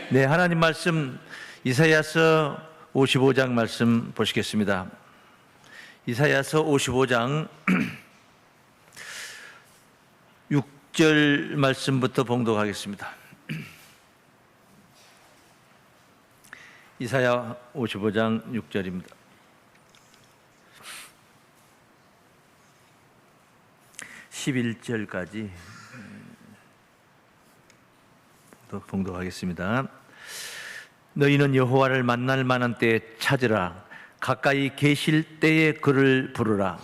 네, 하나님 말씀 이사야서 55장 말씀 보시겠습니다. 이사야서 55장 6절 말씀부터 봉독하겠습니다. 이사야 55장 6절입니다. 11절까지 봉독하겠습니다. 너희는 여호와를 만날 만한 때에 찾으라. 가까이 계실 때에 그를 부르라.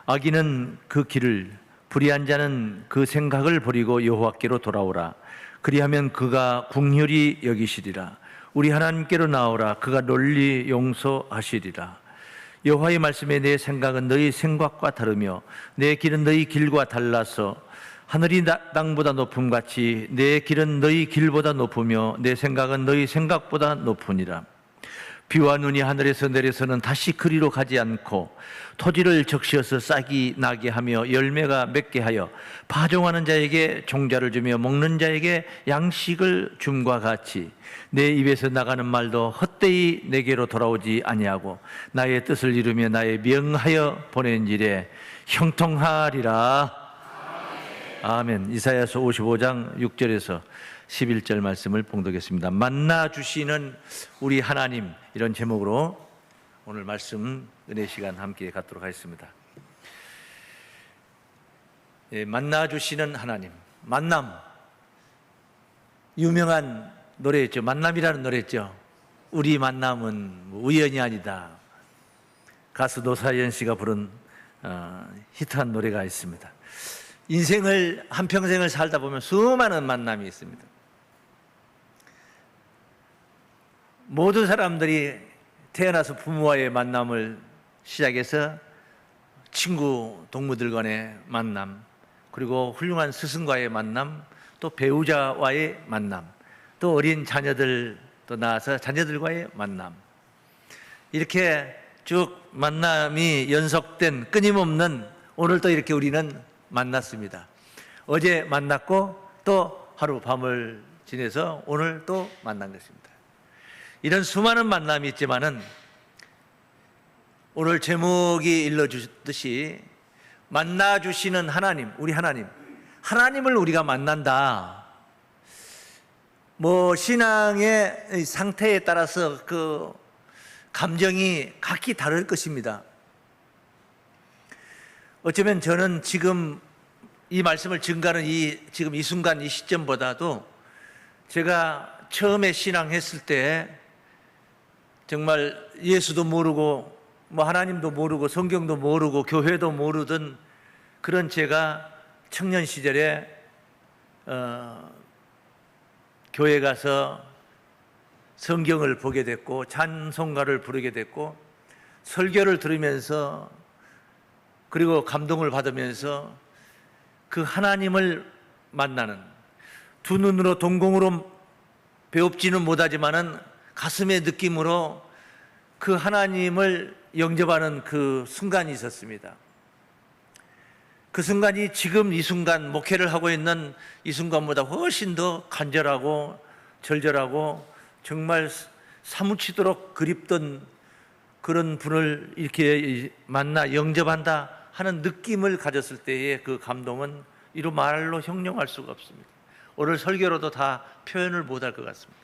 악인은 그 길을, 불의한 자는 그 생각을 버리고 여호와께로 돌아오라. 그리하면 그가 긍휼히 여기시리라. 우리 하나님께로 나오라. 그가 널리 용서하시리라. 여호와의 말씀에 내 생각은 너희 생각과 다르며 내 길은 너희 길과 달라서 하늘이 땅보다 높음같이 내 길은 너희 길보다 높으며 내 생각은 너희 생각보다 높으니라. 비와 눈이 하늘에서 내려서는 다시 그리로 가지 않고 토지를 적시어서 싹이 나게 하며 열매가 맺게 하여 파종하는 자에게 종자를 주며 먹는 자에게 양식을 줌과 같이 내 입에서 나가는 말도 헛되이 내게로 돌아오지 아니하고 나의 뜻을 이루며 나의 명하여 보낸 일에 형통하리라. 아멘. 이사야서 55장 6절에서 11절 말씀을 봉독했습니다. 만나 주시는 우리 하나님, 이런 제목으로 오늘 말씀 은혜 시간 함께 갖도록 하겠습니다. 만나 주시는 하나님. 만남, 유명한 노래였죠. 만남이라는 노래였죠. 우리 만남은 우연이 아니다. 가수 노사연 씨가 부른 히트한 노래가 있습니다. 인생을 한평생을 살다 보면 수많은 만남이 있습니다. 모든 사람들이 태어나서 부모와의 만남을 시작해서 친구, 동무들 간의 만남, 그리고 훌륭한 스승과의 만남, 또 배우자와의 만남, 또 어린 자녀들 또 낳아서 자녀들과의 만남, 이렇게 쭉 만남이 연속된 끊임없는 오늘 또 이렇게 우리는 만났습니다. 어제 만났고 또 하루 밤을 지내서 오늘 또 만난 것입니다. 이런 수많은 만남이 있지만은 오늘 제목이 일러주듯이 만나주시는 하나님, 우리 하나님, 하나님을 우리가 만난다. 신앙의 상태에 따라서 그 감정이 각기 다를 것입니다. 어쩌면 저는 지금 이 말씀을 증가하는 지금 이 순간 이 시점보다도 제가 처음에 신앙했을 때 정말 예수도 모르고 하나님도 모르고 성경도 모르고 교회도 모르던 그런 제가 청년 시절에 교회 가서 성경을 보게 됐고 찬송가를 부르게 됐고 설교를 들으면서 그리고 감동을 받으면서 그 하나님을 만나는, 두 눈으로 동공으로 배웁지는 못하지만은 가슴의 느낌으로 그 하나님을 영접하는 그 순간이 있었습니다. 그 순간이 지금 이 순간 목회를 하고 있는 이 순간보다 훨씬 더 간절하고 절절하고 정말 사무치도록 그립던 그런 분을 이렇게 만나 영접한다 하는 느낌을 가졌을 때의 그 감동은 이루 말로 형용할 수가 없습니다. 오늘 설교로도 다 표현을 못할 것 같습니다.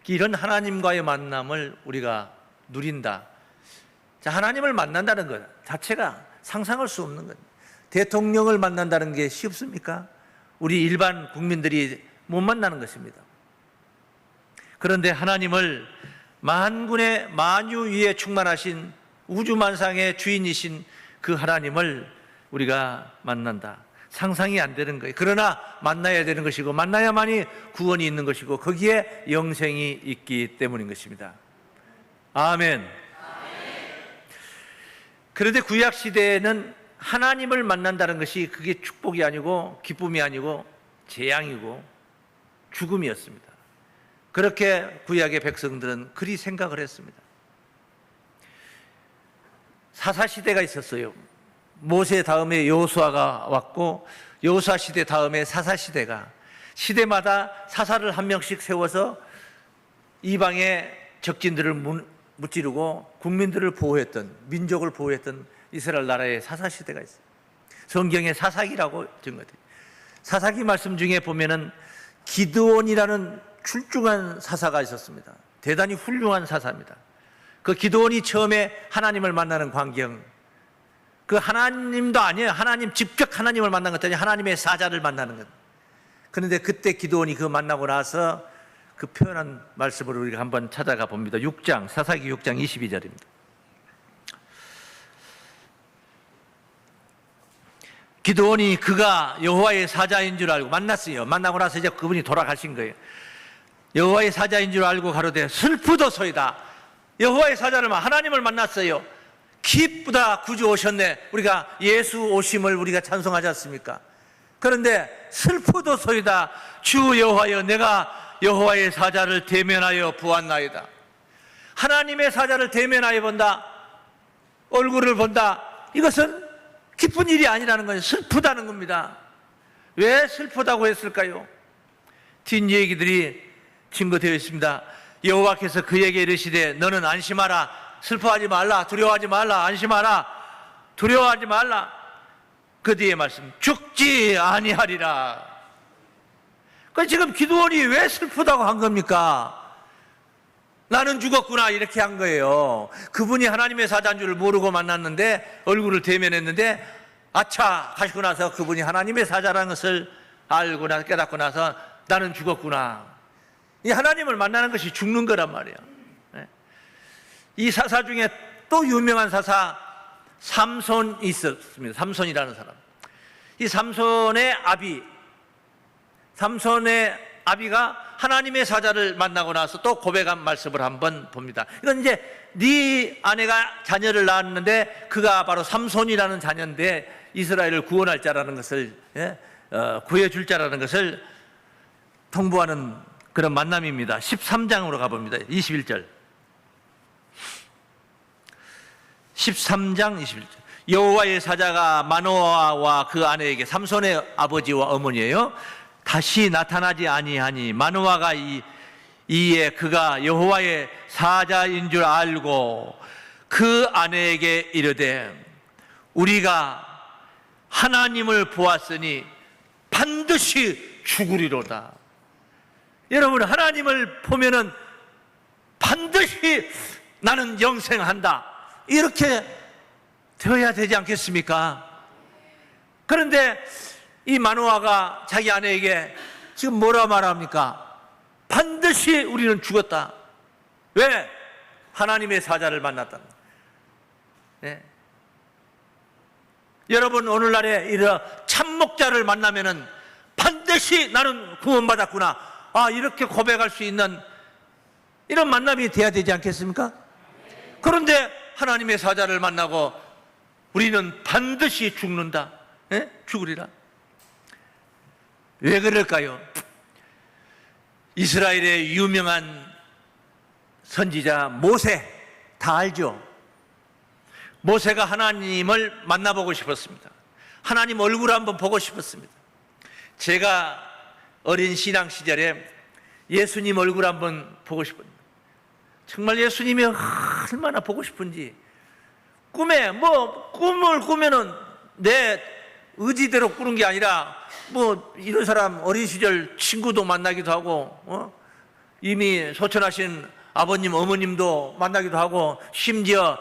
이런 하나님과의 만남을 우리가 누린다. 자, 하나님을 만난다는 것 자체가 상상할 수 없는 것. 대통령을 만난다는 게 쉽습니까? 우리 일반 국민들이 못 만나는 것입니다. 그런데 하나님을 만군의 만유 위에 충만하신 우주만상의 주인이신 그 하나님을 우리가 만난다. 상상이 안 되는 거예요. 그러나 만나야 되는 것이고 만나야만이 구원이 있는 것이고 거기에 영생이 있기 때문인 것입니다. 아멘. 그런데 구약 시대에는 하나님을 만난다는 것이 그게 축복이 아니고 기쁨이 아니고 재앙이고 죽음이었습니다. 그렇게 구약의 백성들은 그리 생각을 했습니다. 사사시대가 있었어요. 모세 다음에 여호수아가 왔고 여호수아 시대 다음에 사사시대가, 시대마다 사사를 한 명씩 세워서 이방의 적진들을 무찌르고 국민들을 보호했던, 민족을 보호했던 이스라엘 나라의 사사 시대가 있어요. 성경에 사사기라고 증거돼요. 사사기 말씀 중에 보면은 기드온이라는 출중한 사사가 있었습니다. 대단히 훌륭한 사사입니다. 그 기드온이 처음에 하나님을 만나는 광경, 그 하나님도 아니에요. 하나님, 직접 하나님을 만난 것도 아니에요. 하나님의 사자를 만나는 것. 그런데 그때 기드온이 그 만나고 나서 그 표현한 말씀을 우리가 한번 찾아가 봅니다. 6장, 사사기 6장 22절입니다. 기드온이 그가 여호와의 사자인 줄 알고 만났어요. 만나고 나서 이제 그분이 돌아가신 거예요. 여호와의 사자인 줄 알고 가로되 슬프도소이다. 여호와의 사자를 하나님을 만났어요. 기쁘다, 구주 오셨네. 우리가 예수 오심을 우리가 찬송하지 않습니까? 그런데 슬프도소이다. 주 여호와여, 내가 여호와의 사자를 대면하여 보았나이다. 하나님의 사자를 대면하여 본다, 얼굴을 본다. 이것은 기쁜 일이 아니라는 거예요. 슬프다는 겁니다. 왜 슬프다고 했을까요? 뒷얘기들이 증거되어 있습니다. 여호와께서 그에게 이르시되 너는 안심하라. 슬퍼하지 말라. 두려워하지 말라. 안심하라. 두려워하지 말라. 그 뒤에 말씀, 죽지 아니하리라. 그러니까 지금 기드온이 왜 슬프다고 한 겁니까? 나는 죽었구나 이렇게 한 거예요. 그분이 하나님의 사자인 줄 모르고 만났는데, 얼굴을 대면했는데, 아차 하시고 나서 그분이 하나님의 사자라는 것을 알고 나서, 깨닫고 나서 나는 죽었구나. 이 하나님을 만나는 것이 죽는 거란 말이에요. 이 사사 중에 또 유명한 사사 삼손이 있었습니다. 삼손이라는 사람. 이 삼손의 아비가 하나님의 사자를 만나고 나서 또 고백한 말씀을 한번 봅니다. 이건 이제 네 아내가 자녀를 낳았는데 그가 바로 삼손이라는 자녀인데 이스라엘을 구원할 자라는 것을, 구해줄 자라는 것을 통보하는 그런 만남입니다. 13장으로 가봅니다. 21절. 13장 21절. 여호와의 사자가 마노아와 그 아내에게, 삼손의 아버지와 어머니예요, 다시 나타나지 아니하니 마노아가 이에 그가 여호와의 사자인 줄 알고 그 아내에게 이르되 우리가 하나님을 보았으니 반드시 죽으리로다. 여러분, 하나님을 보면은 반드시 나는 영생한다, 이렇게 되어야 되지 않겠습니까? 그런데 이 마노아가 자기 아내에게 지금 뭐라 말합니까? 반드시 우리는 죽었다. 왜? 하나님의 사자를 만났다. 네. 여러분, 오늘날에 이런 참목자를 만나면은 반드시 나는 구원받았구나, 이렇게 고백할 수 있는 이런 만남이 돼야 되지 않겠습니까? 그런데 하나님의 사자를 만나고 우리는 반드시 죽는다, 죽으리라. 왜 그럴까요? 이스라엘의 유명한 선지자 모세, 다 알죠? 모세가 하나님을 만나보고 싶었습니다. 하나님 얼굴 한번 보고 싶었습니다. 제가 어린 신앙 시절에 예수님 얼굴 한번 보고 싶었습니다. 정말 예수님이 얼마나 보고 싶은지, 꿈에 꿈을 꾸면은 내 의지대로 꾸는 게 아니라 이런 사람 어린 시절 친구도 만나기도 하고, 이미 소천하신 아버님 어머님도 만나기도 하고, 심지어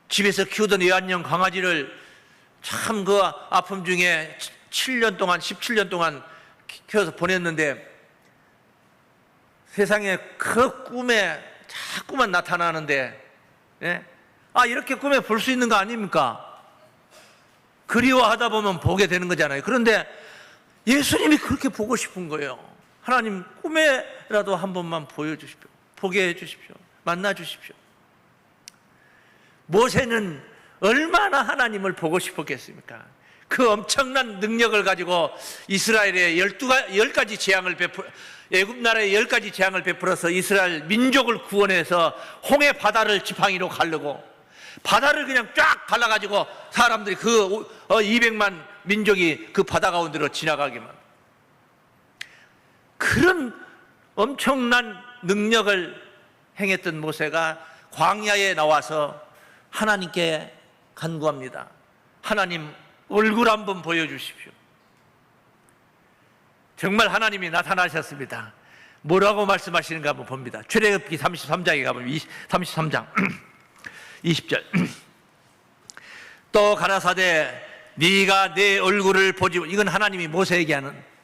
집에서 키우던 애완용 강아지를 참 그 아픔 중에 17년 동안 키워서 보냈는데, 세상에 그 꿈에 자꾸만 나타나는데, 이렇게 꿈에 볼 수 있는 거 아닙니까? 그리워하다 보면 보게 되는 거잖아요. 그런데 예수님이 그렇게 보고 싶은 거예요. 하나님, 꿈에라도 한 번만 보여주십시오. 보게 해주십시오. 만나 주십시오. 모세는 얼마나 하나님을 보고 싶었겠습니까? 그 엄청난 능력을 가지고 이스라엘에 10가지 재앙을 애굽 나라에 10가지 재앙을 베풀어서 이스라엘 민족을 구원해서 홍해 바다를 지팡이로 가르고, 바다를 그냥 쫙 갈라가지고 사람들이 그 200만 민족이 그 바다 가운데로 지나가기만. 그런 엄청난 능력을 행했던 모세가 광야에 나와서 하나님께 간구합니다. 하나님, 얼굴 한번 보여주십시오. 정말 하나님이 나타나셨습니다. 뭐라고 말씀하시는가 한번 봅니다. 출애굽기 33장에 가보면 33장 20절 또 가라사대 네가 내 얼굴을 보지, 이건 하나님이 모세에게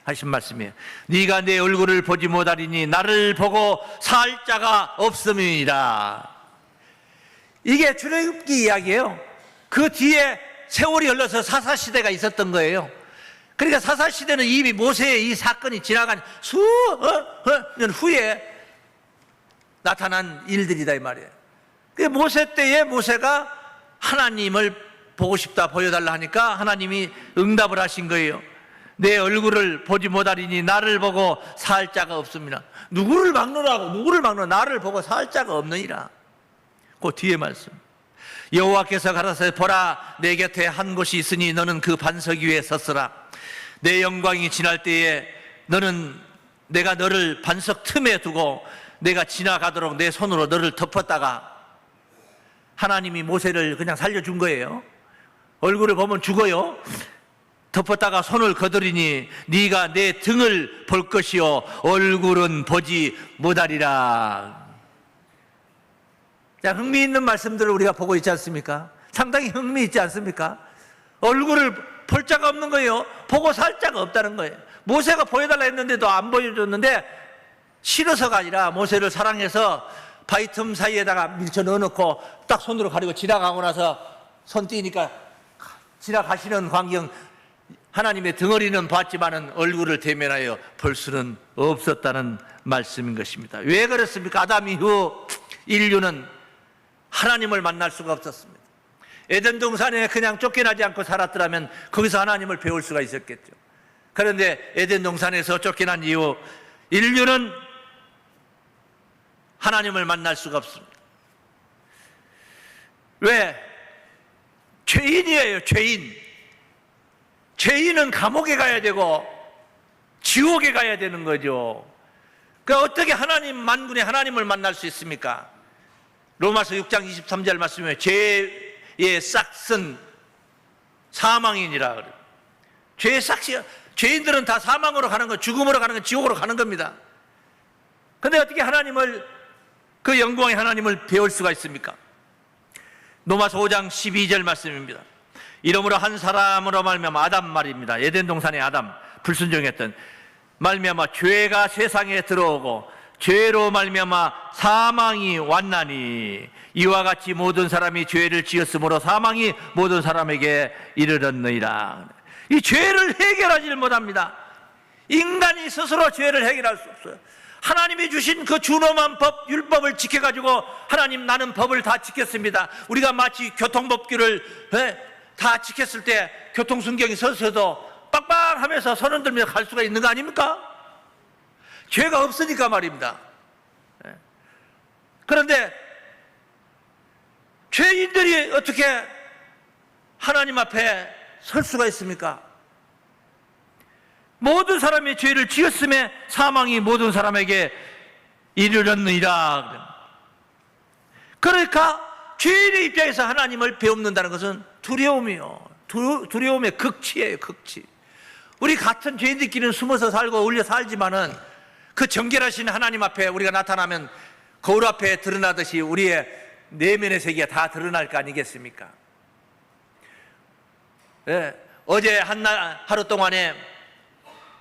하신 말씀이에요. 네가 내 얼굴을 보지 못하리니 나를 보고 살 자가 없음이니라. 이게 출애굽기 이야기예요. 그 뒤에 세월이 흘러서 사사시대가 있었던 거예요. 그러니까 사사시대는 이미 모세의 이 사건이 지나간 수년 후에 나타난 일들이다 이 말이에요. 그 모세 때에 모세가 하나님을 보고 싶다, 보여달라 하니까 하나님이 응답을 하신 거예요. 내 얼굴을 보지 못하리니 나를 보고 살 자가 없습니다. 누구를 막느라고, 누구를 막느라, 나를 보고 살 자가 없느니라. 그 뒤에 말씀. 여호와께서 가라사대 보라, 내 곁에 한 곳이 있으니 너는 그 반석 위에 섰으라. 내 영광이 지날 때에 내가 너를 반석 틈에 두고 내가 지나가도록 내 손으로 너를 덮었다가, 하나님이 모세를 그냥 살려준 거예요. 얼굴을 보면 죽어요. 덮었다가 손을 거두리니 네가 내 등을 볼 것이요 얼굴은 보지 못하리라. 자, 흥미있는 말씀들을 우리가 보고 있지 않습니까? 상당히 흥미있지 않습니까? 얼굴을 볼 자가 없는 거예요. 보고 살 자가 없다는 거예요. 모세가 보여달라 했는데도 안 보여줬는데, 싫어서가 아니라 모세를 사랑해서 바위 틈 사이에다가 밀쳐 넣어놓고 딱 손으로 가리고 지나가고 나서 손 띄니까 지나가시는 광경, 하나님의 덩어리는 봤지만은 얼굴을 대면하여 볼 수는 없었다는 말씀인 것입니다. 왜 그렇습니까? 아담 이후 인류는 하나님을 만날 수가 없었습니다. 에덴 동산에 그냥 쫓겨나지 않고 살았더라면 거기서 하나님을 배울 수가 있었겠죠. 그런데 에덴 동산에서 쫓겨난 이후 인류는 하나님을 만날 수가 없습니다. 왜? 죄인이에요, 죄인. 죄인은 감옥에 가야 되고 지옥에 가야 되는 거죠. 그러니까 어떻게 하나님, 만군의 하나님을 만날 수 있습니까? 로마서 6장 23절 말씀에 죄의 싹은 사망이니라 그래요. 죄의 싹이, 죄인들은 다 사망으로 가는 거, 죽음으로 가는 거, 지옥으로 가는 겁니다. 그런데 어떻게 하나님을, 그 영광의 하나님을 배울 수가 있습니까? 로마서 5장 12절 말씀입니다. 이러므로 한 사람으로 말미암아, 아담 말입니다. 에덴 동산의 아담, 불순종했던 말미암아 죄가 세상에 들어오고 죄로 말미암아 사망이 왔나니 이와 같이 모든 사람이 죄를 지었으므로 사망이 모든 사람에게 이르렀느니라. 이 죄를 해결하지 못합니다. 인간이 스스로 죄를 해결할 수 없어요. 하나님이 주신 그 준엄한 법, 율법을 지켜가지고 하나님, 나는 법을 다 지켰습니다. 우리가 마치 교통법규를 다 지켰을 때 교통순경이 서서도 빡빡하면서 손 흔들며 갈 수가 있는 거 아닙니까? 죄가 없으니까 말입니다. 그런데 죄인들이 어떻게 하나님 앞에 설 수가 있습니까? 모든 사람이 죄를 지었음에 사망이 모든 사람에게 이르렀느니라. 그러니까 죄인의 입장에서 하나님을 배웁는다는 것은 두려움이요. 두려움의 극치예요, 극치. 우리 같은 죄인들끼리는 숨어서 살고 울려 살지만은 그 정결하신 하나님 앞에 우리가 나타나면 거울 앞에 드러나듯이 우리의 내면의 세계가 다 드러날 거 아니겠습니까? 예, 어제 하루 동안에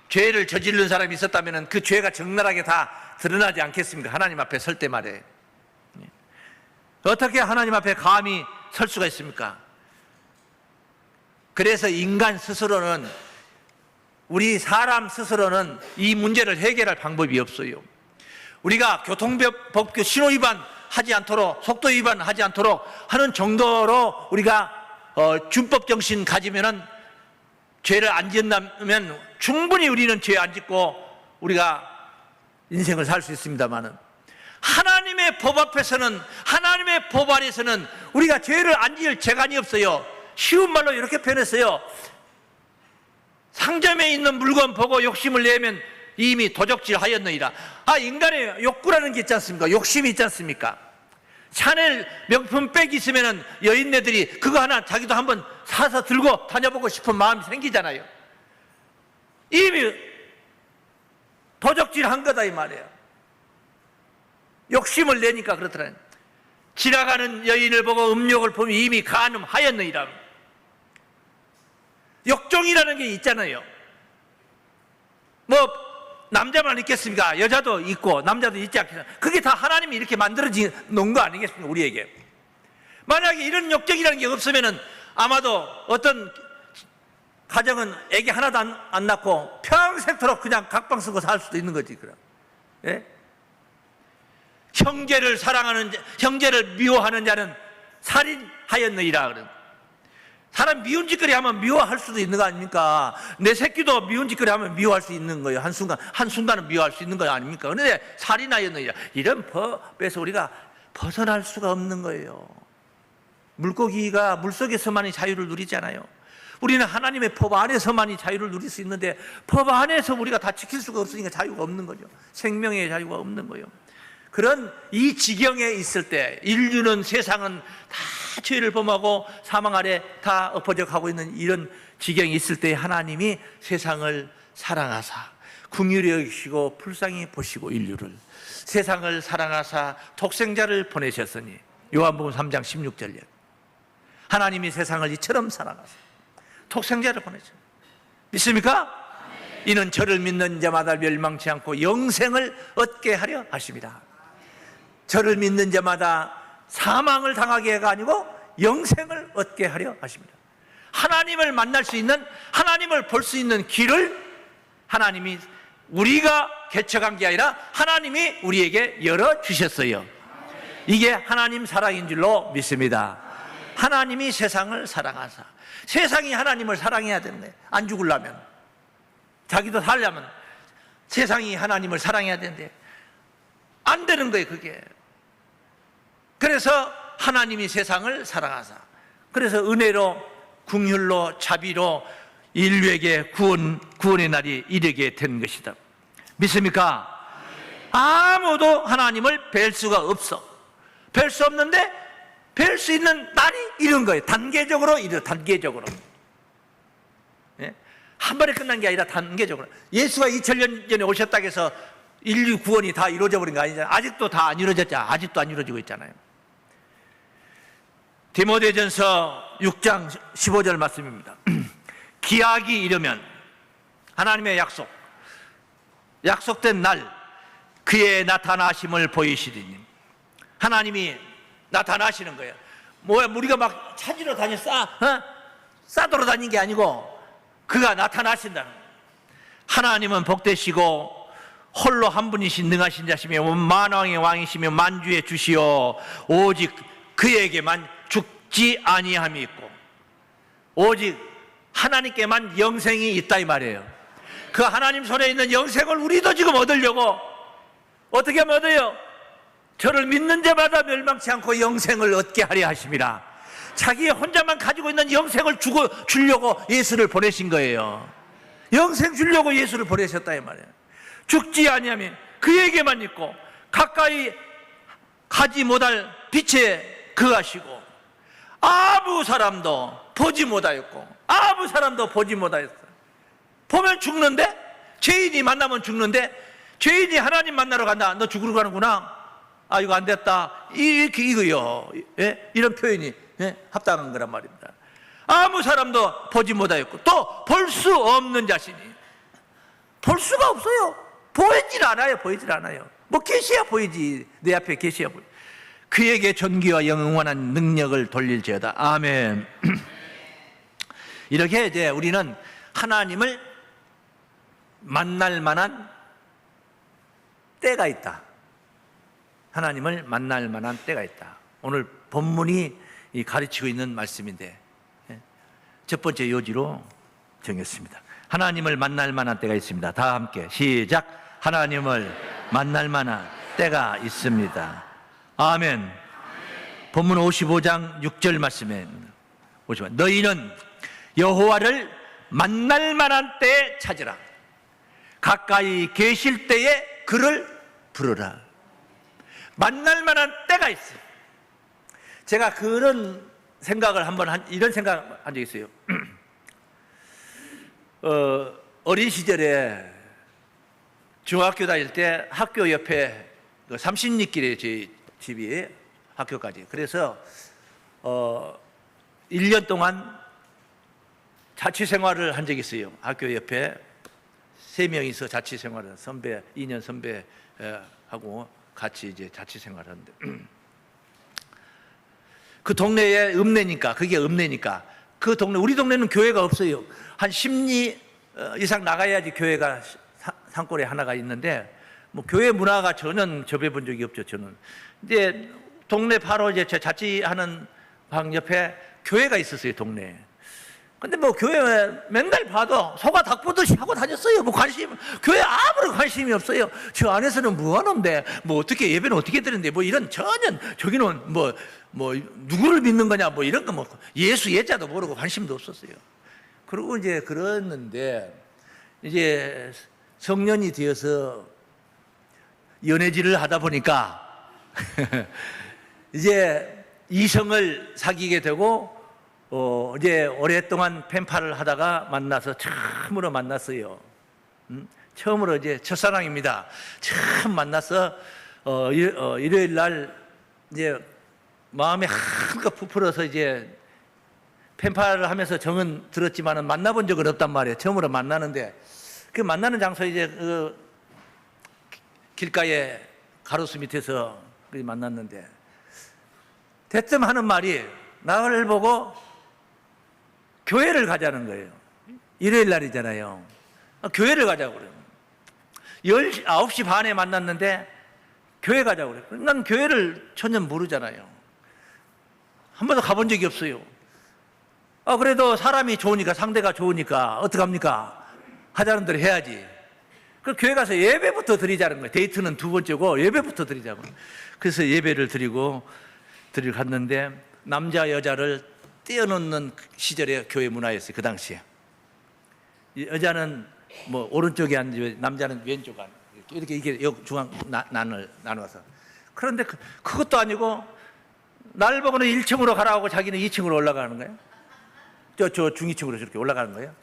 죄를 저지른 사람이 있었다면 그 죄가 적나라하게 다 드러나지 않겠습니까? 하나님 앞에 설 때 말이에요. 어떻게 하나님 앞에 감히 설 수가 있습니까? 그래서 인간 스스로는, 우리 사람 스스로는 이 문제를 해결할 방법이 없어요. 우리가 교통법규 신호위반 하지 않도록, 속도 위반 하지 않도록 하는 정도로 우리가 준법 정신 가지면은, 죄를 안 지은다면 충분히 우리는 죄 안 짓고 우리가 인생을 살 수 있습니다만은, 하나님의 법 앞에서는, 하나님의 법 아래서는 우리가 죄를 안 지을 재간이 없어요. 쉬운 말로 이렇게 표현했어요. 상점에 있는 물건 보고 욕심을 내면 이미 도적질하였느니라. 인간의 욕구라는 게 있지 않습니까? 욕심이 있지 않습니까? 샤넬 명품백 있으면은 여인네들이 그거 하나 자기도 한번 사서 들고 다녀보고 싶은 마음이 생기잖아요. 이미 도적질한 거다 이 말이에요. 욕심을 내니까 그렇더라고요. 지나가는 여인을 보고 음욕을 보면 이미 간음하였느니라. 욕종이라는 게 있잖아요. 뭐 남자만 있겠습니까? 여자도 있고 남자도 있지 않겠습니까? 그게 다 하나님이 이렇게 만들어 놓은 거 아니겠습니까? 우리에게. 만약에 이런 욕정이라는 게 없으면은 아마도 어떤 가정은 애기 하나도 안 낳고 평생토록 그냥 각방 쓰고 살 수도 있는 거지. 그럼. 예? 형제를 미워하는 자는 살인하였느니라. 그런. 사람 미운 짓거리 하면 미워할 수도 있는 거 아닙니까? 내 새끼도 미운 짓거리 하면 미워할 수 있는 거예요. 한순간은 미워할 수 있는 거 아닙니까? 그런데 살인하였느니라. 이런 법에서 우리가 벗어날 수가 없는 거예요. 물고기가 물속에서만이 자유를 누리잖아요. 우리는 하나님의 법 안에서만이 자유를 누릴 수 있는데 법 안에서 우리가 다 지킬 수가 없으니까 자유가 없는 거죠. 생명의 자유가 없는 거예요. 그런 이 지경에 있을 때 인류는 세상은 다 죄를 범하고 사망 아래 다 엎어져 가고 있는 이런 지경이 있을 때 하나님이 세상을 사랑하사 긍휼히 여기시고 불쌍히 보시고 인류를 세상을 사랑하사 독생자를 보내셨으니 요한복음 3장 16절에 하나님이 세상을 이처럼 사랑하사 독생자를 보내셨습니다. 믿습니까? 이는 저를 믿는 자마다 멸망치 않고 영생을 얻게 하려 하십니다. 저를 믿는 자마다 사망을 당하게 해가 아니고 영생을 얻게 하려 하십니다. 하나님을 만날 수 있는, 하나님을 볼 수 있는 길을 하나님이 우리가 개척한 게 아니라 하나님이 우리에게 열어주셨어요. 이게 하나님 사랑인 줄로 믿습니다. 하나님이 세상을 사랑하사, 세상이 하나님을 사랑해야 되는데 안 죽으려면, 자기도 살려면 세상이 하나님을 사랑해야 되는데 안 되는 거예요, 그게. 그래서 하나님이 세상을 사랑하사, 그래서 은혜로 긍휼로 자비로 인류에게 구원의 날이 이르게 된 것이다. 믿습니까? 아무도 하나님을 뵐 수가 없어. 뵐 수 없는데 뵐 수 있는 날이 이런 거예요. 단계적으로 단계적으로. 예? 한 번에 끝난 게 아니라 단계적으로. 예수가 2000년 전에 오셨다고 해서 인류 구원이 다 이루어져 버린 거 아니잖아요. 아직도 다 안 이루어졌잖아요. 아직도 안 이루어지고 있잖아요. 디모데전서 6장 15절 말씀입니다. 기약이 이르면 하나님의 약속된 날 그의 나타나심을 보이시리니, 하나님이 나타나시는 거예요. 뭐야, 우리가 막 찾으러 싸돌아 다닌 게 아니고 그가 나타나신다는 거예요. 하나님은 복되시고 홀로 한 분이신 능하신 자시며 만왕의 왕이시며 만주의 주시오, 오직 그에게만 죽지 아니함이 있고 오직 하나님께만 영생이 있다 이 말이에요. 그 하나님 손에 있는 영생을 우리도 지금 얻으려고 어떻게 하면 얻어요? 저를 믿는 자마다 멸망치 않고 영생을 얻게 하려 하심이라. 자기 혼자만 가지고 있는 영생을 주려고 예수를 보내신 거예요. 영생 주려고 예수를 보내셨다 이 말이에요. 죽지 아니하면 그에게만 있고 가까이 가지 못할 빛에 거하시고 아무 사람도 보지 못하였고 아무 사람도 보지 못하였어요. 보면 죽는데, 죄인이 만나면 죽는데, 죄인이 하나님 만나러 간다. 너 죽으러 가는구나. 아, 이거 안 됐다. 이거요. 예? 이런 표현이 합당한 거란 말입니다. 아무 사람도 보지 못하였고 또 볼 수 없는 자신이, 볼 수가 없어요. 보이질 않아요. 뭐 계시야 보이지. 내 앞에 계시야 보이. 그에게 존귀와 영원한 능력을 돌릴지어다. 아멘. 이렇게 이제 우리는 하나님을 만날 만한 때가 있다. 하나님을 만날 만한 때가 있다. 오늘 본문이 가르치고 있는 말씀인데 첫 번째 요지로 정했습니다. 하나님을 만날 만한 때가 있습니다. 다 함께 시작. 하나님을 만날 만한 때가 있습니다. 아멘. 본문 55장 6절 말씀에 보시면 너희는 여호와를 만날 만한 때에 찾으라. 가까이 계실 때에 그를 부르라. 만날 만한 때가 있어요. 제가 그런 생각을 이런 생각 한 적이 있어요. 어린 시절에 중학교 다닐 때 학교 옆에 30리길에 제 집이 학교까지. 그래서 1년 동안 자취 생활을 한 적이 있어요. 학교 옆에 3명이서 자취 생활을, 2년 선배하고 같이 이제 자취 생활을 하는데, 그 동네에 그게 읍내니까, 그 동네, 우리 동네는 교회가 없어요. 한 10리 이상 나가야지 교회가 산골에 하나가 있는데, 뭐 교회 문화가 전혀 접해본 적이 없죠, 저는. 이제 동네 바로 이제 제 자취하는 방 옆에 교회가 있었어요, 동네에. 근데 뭐 교회 맨날 봐도 소가 닭 보듯이 하고 다녔어요. 뭐 교회 아무런 관심이 없어요. 저 안에서는 뭐 하는데, 뭐 어떻게 예배는 어떻게 드는데, 뭐 이런 전혀, 저기는 뭐 누구를 믿는 거냐, 뭐 이런 거 뭐 예수 예자도 모르고 관심도 없었어요. 그리고 이제 그랬는데, 이제 성년이 되어서 연애질을 하다 보니까 이제 이성을 사귀게 되고, 이제 오랫동안 펜팔을 하다가 처음으로 만났어요. 처음으로 이제 첫사랑입니다. 처음 만나서, 일요일 날 이제 마음이 한껏 부풀어서 이제 펜팔을 하면서 정은 들었지만은 만나본 적은 없단 말이에요. 처음으로 만나는데, 그 만나는 장소 이제 길가에 가로수 밑에서 만났는데, 대뜸 하는 말이 나를 보고 교회를 가자는 거예요. 일요일 날이잖아요. 교회를 가자고 그래요. 9시 반에 만났는데 교회 가자고 그래요. 난 교회를 전혀 모르잖아요. 한 번도 가본 적이 없어요. 그래도 사람이 좋으니까, 상대가 좋으니까 어떡합니까? 하자는 대로 해야지. 그 교회 가서 예배부터 드리자는 거예요. 데이트는 두 번째고 예배부터 드리자고. 그래서 예배를 드리고 갔는데, 남자 여자를 떼어놓는 시절의 교회 문화였어요. 그 당시에 여자는 뭐 오른쪽에 앉고 남자는 왼쪽 앉고 이렇게 이게 중앙 나눠서. 그런데 그것도 아니고 날 보고는 1층으로 가라고 자기는 2층으로 올라가는 거예요. 저 중2층으로 저렇게 올라가는 거예요.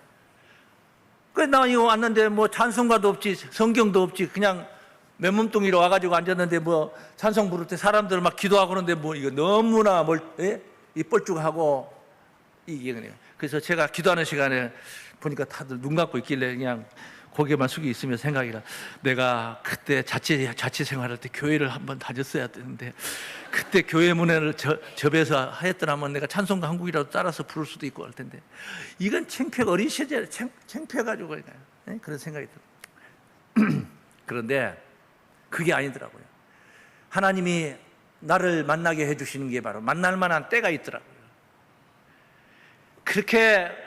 그래서 나 이거 왔는데 뭐 찬송가도 없지, 성경도 없지, 그냥 맨몸뚱이로 와가지고 앉았는데, 뭐 찬송 부를 때 사람들 막 기도하고 그러는데, 뭐 이거 너무나 이 뻘쭘하고 이게 그래요. 그래서 제가 기도하는 시간에 보니까 다들 눈 감고 있길래 그냥 고개만 숙여 있으며 생각이라, 내가 그때 자취 생활할 때 교회를 한번 다녔어야 되는데, 그때 교회 문화를 접해서 하였더라면 내가 찬송가 한 곡이라도 따라서 부를 수도 있고 할 텐데, 이건 어린 시절에 창피해가지고 그런 생각이 들어요. 그런데 그게 아니더라고요. 하나님이 나를 만나게 해주시는 게 바로 만날 만한 때가 있더라고요.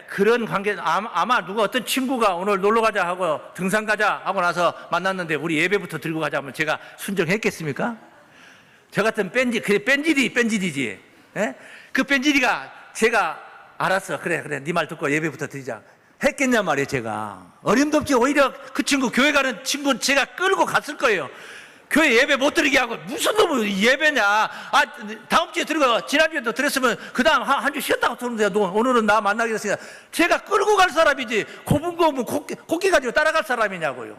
그런 관계, 아마 누가 어떤 친구가 오늘 놀러 가자 하고 등산 가자 하고 나서 만났는데 우리 예배부터 들고 가자 하면 제가 순종했겠습니까? 저 같은 뺀질이지. 예? 그 뺀질이가 제가 알았어. 그래. 네 말 듣고 예배부터 드리자. 했겠냐 말이에요, 제가. 어림도 없지. 오히려 그 친구, 교회 가는 친구 제가 끌고 갔을 거예요. 교회 예배 못 드리게 하고, 무슨 놈의 예배냐. 다음 주에 들어가, 지난주에도 들었으면 그 다음 한 주 쉬었다고 들었는데, 오늘은 나 만나게 됐으니까 제가 끌고 갈 사람이지, 고분고분 곡기 가지고 따라갈 사람이냐고요.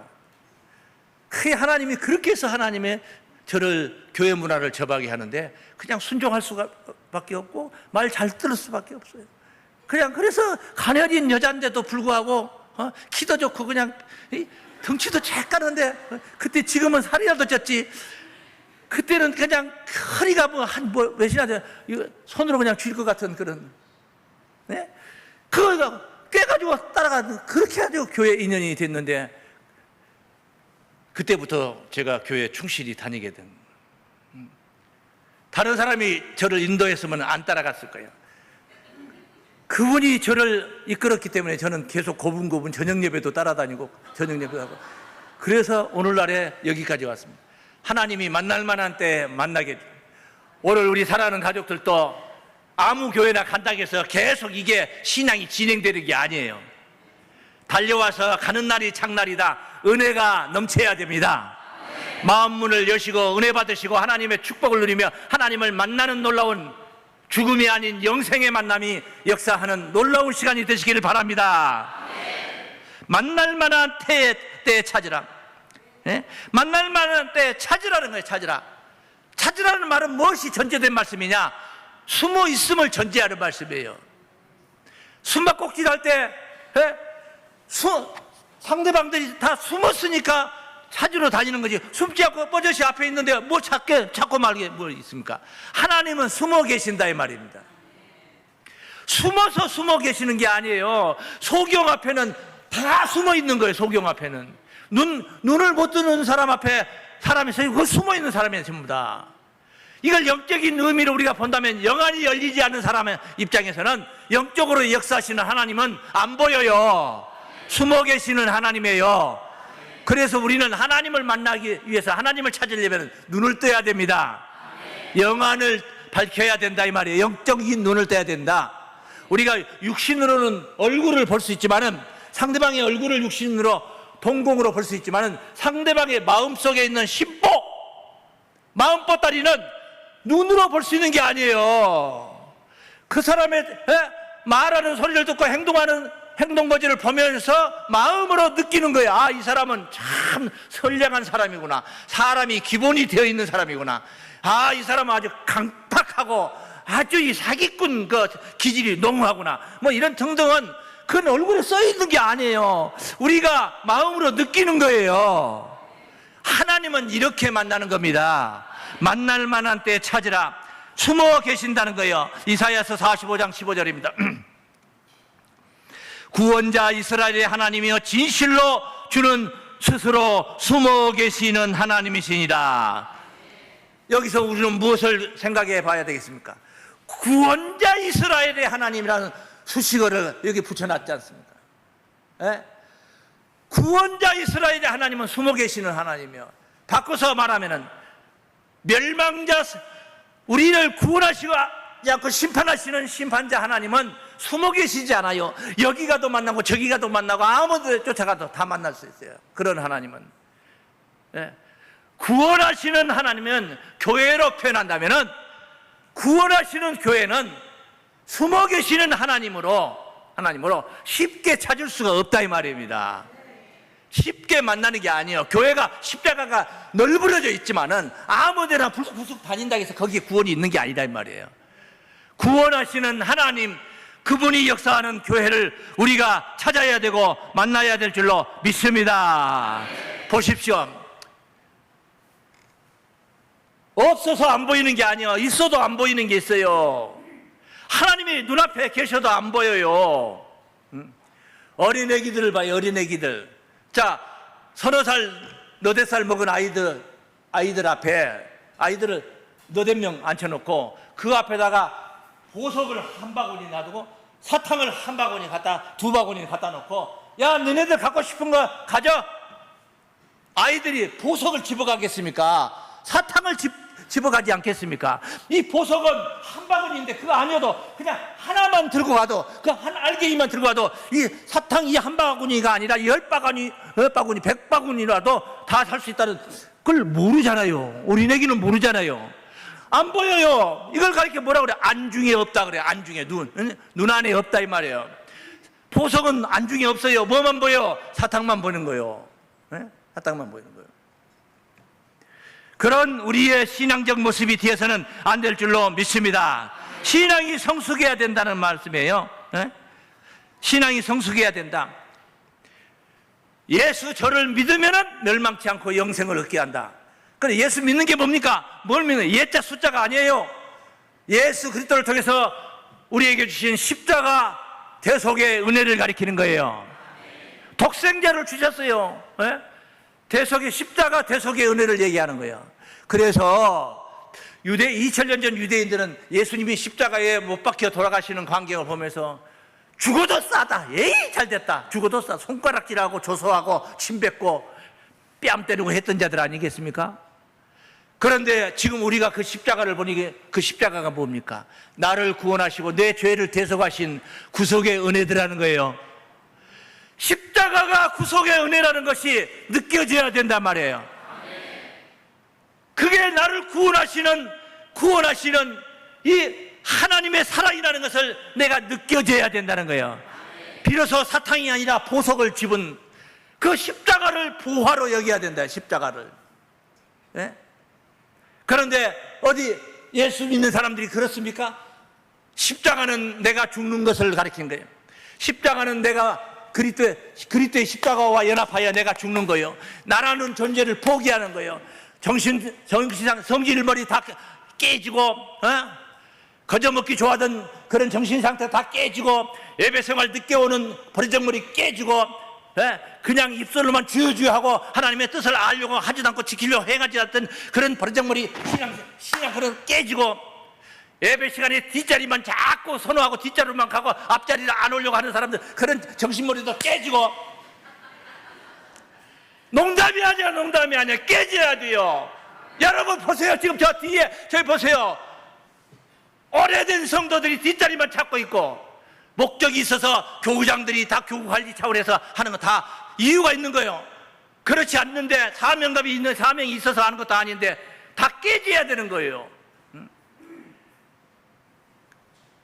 그게 하나님이 그렇게 해서 하나님의 저를 교회 문화를 접하게 하는데, 그냥 순종할 수밖에 없고 말 잘 들을 수밖에 없어요. 그래서 가녀린 여자인데도 불구하고 키도 좋고 그냥 덩치도 착하는데, 그때 지금은 살이라도 쪘지, 그때는 그냥 허리가 몇이나 돼, 손으로 그냥 쥘 것 같은 그런, 네? 그거 꿰가지고 따라가는, 그렇게 해가지고 교회 인연이 됐는데, 그때부터 제가 교회에 충실히 다니게 된. 다른 사람이 저를 인도했으면 안 따라갔을 거예요. 그분이 저를 이끌었기 때문에 저는 계속 고분고분 저녁 예배도 따라다니고 저녁 예배도 하고, 그래서 오늘날에 여기까지 왔습니다. 하나님이 만날 만한 때에 만나게 해주고, 오늘 우리 사랑하는 가족들도 아무 교회나 간다고 해서 계속 이게 신앙이 진행되는 게 아니에요. 달려와서 가는 날이 장날이다, 은혜가 넘쳐야 됩니다. 마음 문을 여시고 은혜 받으시고 하나님의 축복을 누리며 하나님을 만나는 놀라운 죽음이 아닌 영생의 만남이 역사하는 놀라운 시간이 되시기를 바랍니다. 만날 만한 때에 찾으라. 예? 만날 만한 때에 찾으라는 거예요. 찾으라. 찾으라는 말은 무엇이 전제된 말씀이냐? 숨어 있음을 전제하는 말씀이에요. 숨바꼭질 할 때 상대방들이 다 숨었으니까 찾으러 다니는 거지. 숨지 않고 뻗어시 앞에 있는데 뭐 찾고 말게 뭐 있습니까? 하나님은 숨어 계신다 이 말입니다. 숨어서 숨어 계시는 게 아니에요. 소경 앞에는 다 숨어 있는 거예요. 소경 앞에는 눈을 못 뜨는 사람 앞에 사람이 서 있고 숨어 있는 사람이 전부 다. 이걸 영적인 의미로 우리가 본다면 영안이 열리지 않는 사람의 입장에서는 영적으로 역사하시는 하나님은 안 보여요. 숨어 계시는 하나님이에요. 그래서 우리는 하나님을 만나기 위해서 하나님을 찾으려면 눈을 떠야 됩니다. 영안을 밝혀야 된다 이 말이에요. 영적인 눈을 떠야 된다. 우리가 육신으로는 얼굴을 볼 수 있지만은 상대방의 얼굴을 육신으로 동공으로 볼 수 있지만은 상대방의 마음속에 있는 심보, 마음 보따리는 눈으로 볼 수 있는 게 아니에요. 그 사람의 말하는 소리를 듣고 행동하는 행동거지를 보면서 마음으로 느끼는 거예요. 아, 이 사람은 참 선량한 사람이구나. 사람이 기본이 되어 있는 사람이구나. 아, 이 사람은 아주 강팍하고 아주 이 사기꾼 그 기질이 농후하구나. 뭐 이런 등등은 그건 얼굴에 써 있는 게 아니에요. 우리가 마음으로 느끼는 거예요. 하나님은 이렇게 만나는 겁니다. 만날 만한 때 찾으라. 숨어 계신다는 거예요. 이사야서 45장 15절입니다. 구원자 이스라엘의 하나님이여 진실로 주는 스스로 숨어 계시는 하나님이시니라. 여기서 우리는 무엇을 생각해 봐야 되겠습니까? 구원자 이스라엘의 하나님이라는 수식어를 여기 붙여놨지 않습니까? 예? 구원자 이스라엘의 하나님은 숨어 계시는 하나님이요. 바꿔서 말하면은 멸망자, 우리를 구원하시지 않고 심판하시는 심판자 하나님은 숨어 계시지 않아요. 여기 가도 만나고 저기 가도 만나고 아무 데 쫓아가도 다 만날 수 있어요. 그런 하나님은. 예. 구원하시는 하나님은 교회로 표현한다면은 구원하시는 교회는 숨어 계시는 하나님으로 쉽게 찾을 수가 없다 이 말입니다. 쉽게 만나는 게 아니에요. 교회가 십자가가 널브러져 있지만은 아무데나 불쑥불쑥 다닌다고 해서 거기에 구원이 있는 게 아니다 이 말이에요. 구원하시는 하나님, 그분이 역사하는 교회를 우리가 찾아야 되고 만나야 될 줄로 믿습니다. 보십시오. 없어서 안 보이는 게 아니에요. 있어도 안 보이는 게 있어요. 하나님이 눈앞에 계셔도 안 보여요. 어린애기들을 봐요. 어린애기들. 자, 30살, 너댓 살 먹은 아이들 앞에 아이들을 너댓 명 앉혀놓고 그 앞에다가 보석을 한 바구니 놔두고 사탕을 한 바구니 두 바구니 갖다 놓고 야, 너네들 갖고 싶은 거 가져. 아이들이 보석을 집어가겠습니까? 사탕을 집어가지 않겠습니까? 이 보석은 한 바구니인데 그거 아니어도 그냥 하나만 들고 가도 그 한 알갱이만 들고 가도 이 사탕 이 한 바구니가 아니라 10바구니, 100바구니라도 다 살 수 있다는 그걸 모르잖아요. 어린애기는 모르잖아요. 안 보여요. 이걸 가리켜 뭐라 그래? 안중에 없다 그래. 안중에 눈 안에 없다 이 말이에요. 보석은 안중에 없어요. 뭐만 보여? 사탕만 보이는 거예요. 네? 사탕만 보이는 거예요. 그런 우리의 신앙적 모습이 되어서는 안 될 줄로 믿습니다. 신앙이 성숙해야 된다는 말씀이에요. 네? 신앙이 성숙해야 된다. 예수 저를 믿으면 멸망치 않고 영생을 얻게 한다. 그래, 예수 믿는 게 뭡니까? 뭘 믿는? 예자 숫자가 아니에요. 예수 그리스도를 통해서 우리에게 주신 십자가 대속의 은혜를 가리키는 거예요. 독생자를 주셨어요. 네? 대속의 십자가 대속의 은혜를 얘기하는 거예요. 그래서 2000년 전 유대인들은 예수님이 십자가에 못 박혀 돌아가시는 광경을 보면서 죽어도 싸다. 에이, 잘 됐다. 죽어도 싸. 손가락질하고 조소하고 침 뱉고 뺨 때리고 했던 자들 아니겠습니까? 그런데 지금 우리가 그 십자가를 보니 그 십자가가 뭡니까? 나를 구원하시고 내 죄를 대속하신 구속의 은혜들하는 거예요. 십자가가 구속의 은혜라는 것이 느껴져야 된단 말이에요. 그게 나를 구원하시는 이 하나님의 사랑이라는 것을 내가 느껴져야 된다는 거예요. 비로소 사탕이 아니라 보석을 집은 그 십자가를 보화로 여겨야 된다. 십자가를. 네? 그런데 어디 예수 믿는 사람들이 그렇습니까? 십자가는 내가 죽는 것을 가리키는 거예요. 십자가는 내가 그리스도의 십자가와 연합하여 내가 죽는 거예요. 나라는 존재를 포기하는 거예요. 정신상 성질머리 다 깨지고, 거저먹기 좋아하던 그런 정신상태 다 깨지고, 예배생활 늦게 오는 버리정머리 깨지고, 그냥 입술로만 주여주여하고 하나님의 뜻을 알려고 하지도 않고 지키려고 행하지 않던 그런 버리정머리 신앙 그런 깨지고, 예배 시간에 뒷자리만 자꾸 선호하고 뒷자리만 가고 앞자리를 안 오려고 하는 사람들, 그런 정신머리도 깨지고. 농담이 아니야. 깨져야 돼요. 여러분 보세요. 지금 저 뒤에 저기 보세요. 오래된 성도들이 뒷자리만 찾고 있고, 목적이 있어서 교구장들이 다 교구 관리 차원에서 하는 거 다 이유가 있는 거예요. 그렇지 않는데 사명감이 있는 사명이 있어서 하는 것도 아닌데 다 깨져야 되는 거예요.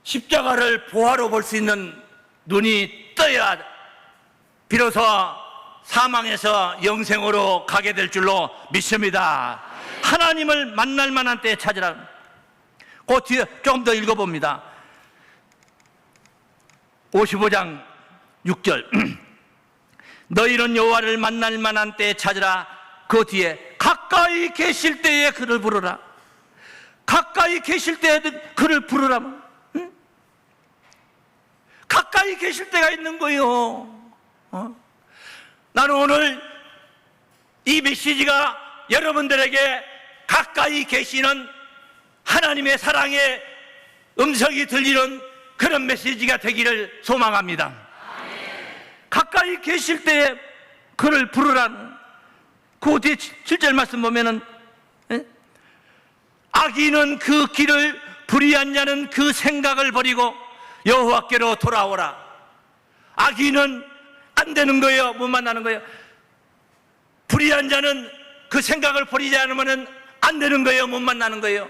십자가를 보화로 볼 수 있는 눈이 떠야 비로소 사망에서 영생으로 가게 될 줄로 믿습니다. 하나님을 만날 만한 때에 찾으라. 그 뒤에 조금 더 읽어봅니다. 55장 6절 너희는 여호와를 만날 만한 때에 찾으라. 그 뒤에 가까이 계실 때에 그를 부르라. 가까이 계실 때에 그를 부르라. 응? 가까이 계실 때가 있는 거예요. 나는 오늘 이 메시지가 여러분들에게 가까이 계시는 하나님의 사랑의 음성이 들리는 그런 메시지가 되기를 소망합니다. 가까이 계실 때에 그를 부르라는 그 뒤에 7절 말씀 보면은, 악인은 그 길을, 불의한 자는 그 생각을 버리고 여호와께로 돌아오라. 악인은 안 되는 거예요. 못 만나는 거예요. 불의한 자는 그 생각을 버리지 않으면 안 되는 거예요. 못 만나는 거예요.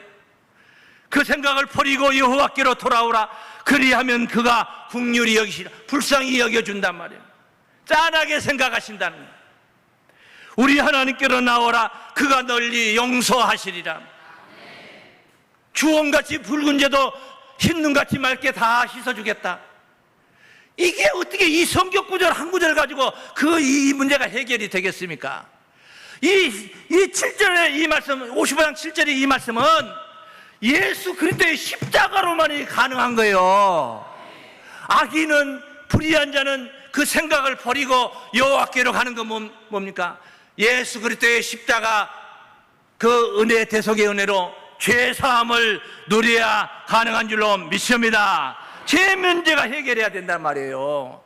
그 생각을 버리고 여호와께로 돌아오라. 그리하면 그가 긍휼히 여기시라. 불쌍히 여겨준단 말이에요. 짠하게 생각하신다는 거예요. 우리 하나님께로 나오라. 그가 널리 용서하시리라. 주홍같이 붉은 죄도 흰 눈같이 맑게 다 씻어주겠다. 이게 어떻게 이 성경 구절 한 구절 가지고 이 문제가 해결이 되겠습니까? 이 7절의 이 말씀, 55장 7절의 이 말씀은 예수 그리스도의 십자가로만이 가능한 거예요. 악인은, 불의한 자는 그 생각을 버리고 여호와께로 가는 건 뭡니까? 예수 그리스도의 십자가 그 은혜, 대속의 은혜로 죄 사함을 누려야 가능한 줄로 믿습니다. 죄 문제가 해결해야 된단 말이에요.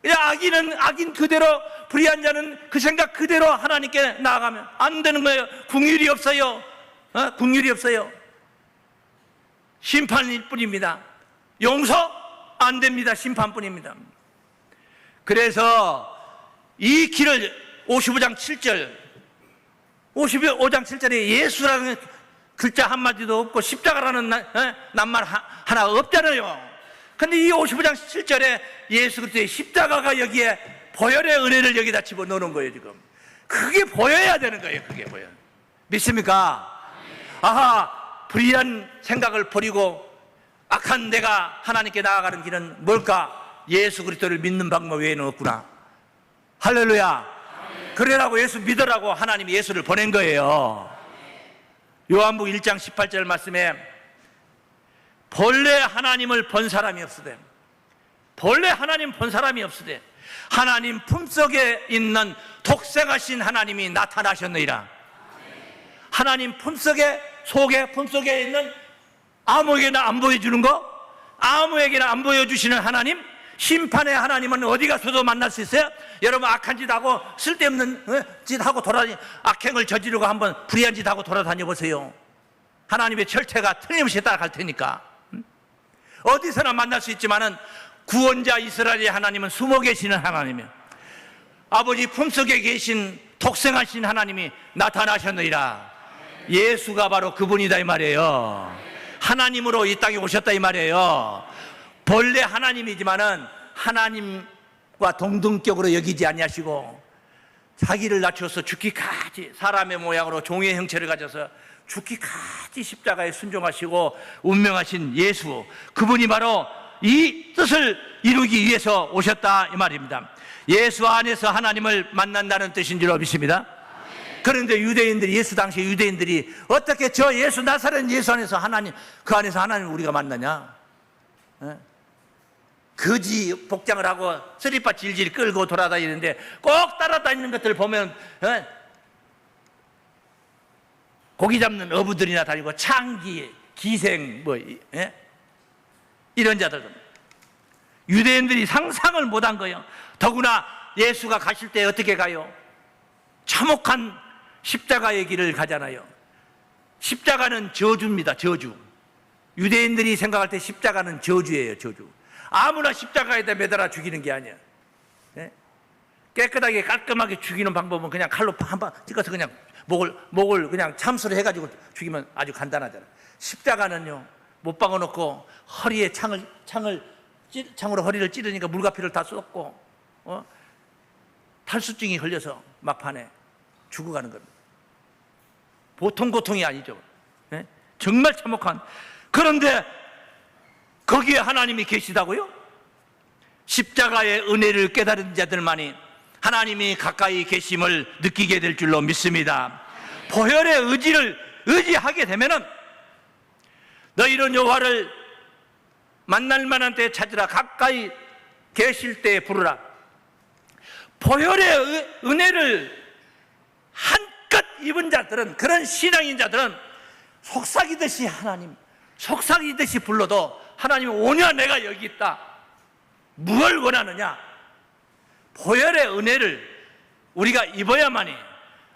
악인은 악인 그대로, 불의한 자는 그 생각 그대로 하나님께 나아가면 안 되는 거예요. 긍휼이 없어요. 긍휼이 없어요. 심판일 뿐입니다. 용서 안 됩니다. 심판뿐입니다. 그래서 이 길을 55장 7절 55장 7절에 예수라는 글자 한마디도 없고 십자가라는 낱말 하나 없잖아요. 근데 이 55장 7절에 예수 그리스도의 십자가가 여기에 보혈의 은혜를 여기다 집어넣는 거예요. 지금 그게 보여야 되는 거예요. 그게 보여. 믿습니까? 아하, 불의한 생각을 버리고 악한 내가 하나님께 나아가는 길은 뭘까? 예수 그리스도를 믿는 방법 외에는 없구나. 할렐루야. 그러라고 예수 믿으라고 하나님이 예수를 보낸 거예요. 요한복음 1장 18절 말씀에 본래 하나님을 본 사람이 없으되, 본래 하나님 본 사람이 없으되 하나님 품속에 있는 독생하신 하나님이 나타나셨느니라. 하나님 품속에, 품속에 있는 아무에게나 안 보여주는 거, 아무에게나 안 보여주시는 하나님, 심판의 하나님은 어디 가서도 만날 수 있어요? 여러분 악한 짓 하고 쓸데없는 짓 하고 악행을 저지르고 한번 불의한 짓 하고 돌아다녀 보세요. 하나님의 절대가 틀림없이 따라갈 테니까. 어디서나 만날 수 있지만은 구원자 이스라엘의 하나님은 숨어 계시는 하나님이에요. 아버지 품속에 계신 독생하신 하나님이 나타나셨느니라. 예수가 바로 그분이다 이 말이에요. 하나님으로 이 땅에 오셨다 이 말이에요. 본래 하나님이지만은 하나님과 동등격으로 여기지 아니하시고 자기를 낮춰서 죽기까지 사람의 모양으로 종의 형체를 가져서 죽기까지 십자가에 순종하시고 운명하신 예수, 그분이 바로 이 뜻을 이루기 위해서 오셨다 이 말입니다. 예수 안에서 하나님을 만난다는 뜻인 줄 믿습니다. 그런데 유대인들이, 예수 당시 유대인들이 어떻게 저 예수, 나사렛 예수 안에서 하나님, 그 안에서 하나님을 우리가 만나냐? 거지 복장을 하고 쓰리빠 질질 끌고 돌아다니는데 꼭 따라다니는 것들 보면 고기 잡는 어부들이나 다니고 창기, 기생 이런 자들, 유대인들이 상상을 못한 거예요. 더구나 예수가 가실 때 어떻게 가요? 참혹한 십자가의 길을 가잖아요. 십자가는 저주입니다. 저주. 유대인들이 생각할 때 십자가는 저주예요. 저주. 아무나 십자가에다 매달아 죽이는 게 아니야. 깨끗하게 깔끔하게 죽이는 방법은 그냥 칼로 한 방 찍어서 그냥 목을 그냥 참수를 해가지고 죽이면 아주 간단하잖아. 십자가는요, 못 박아놓고 허리에 창으로 허리를 찌르니까 물과피를 다 쏟고 탈수증이 걸려서 막판에 죽어가는 겁니다. 보통 고통이 아니죠. 정말 참혹한. 그런데 거기에 하나님이 계시다고요? 십자가의 은혜를 깨달은 자들만이 하나님이 가까이 계심을 느끼게 될 줄로 믿습니다. 보혈의 의지를 의지하게 되면은 너희는 여호와를 만날 만한 때 찾으라, 가까이 계실 때 부르라. 보혈의 은혜를 한껏 입은 자들은, 그런 신앙인 자들은 속삭이듯이 하나님, 속삭이듯이 불러도 하나님 오냐, 내가 여기 있다. 무엇을 원하느냐? 보혈의 은혜를 우리가 입어야만이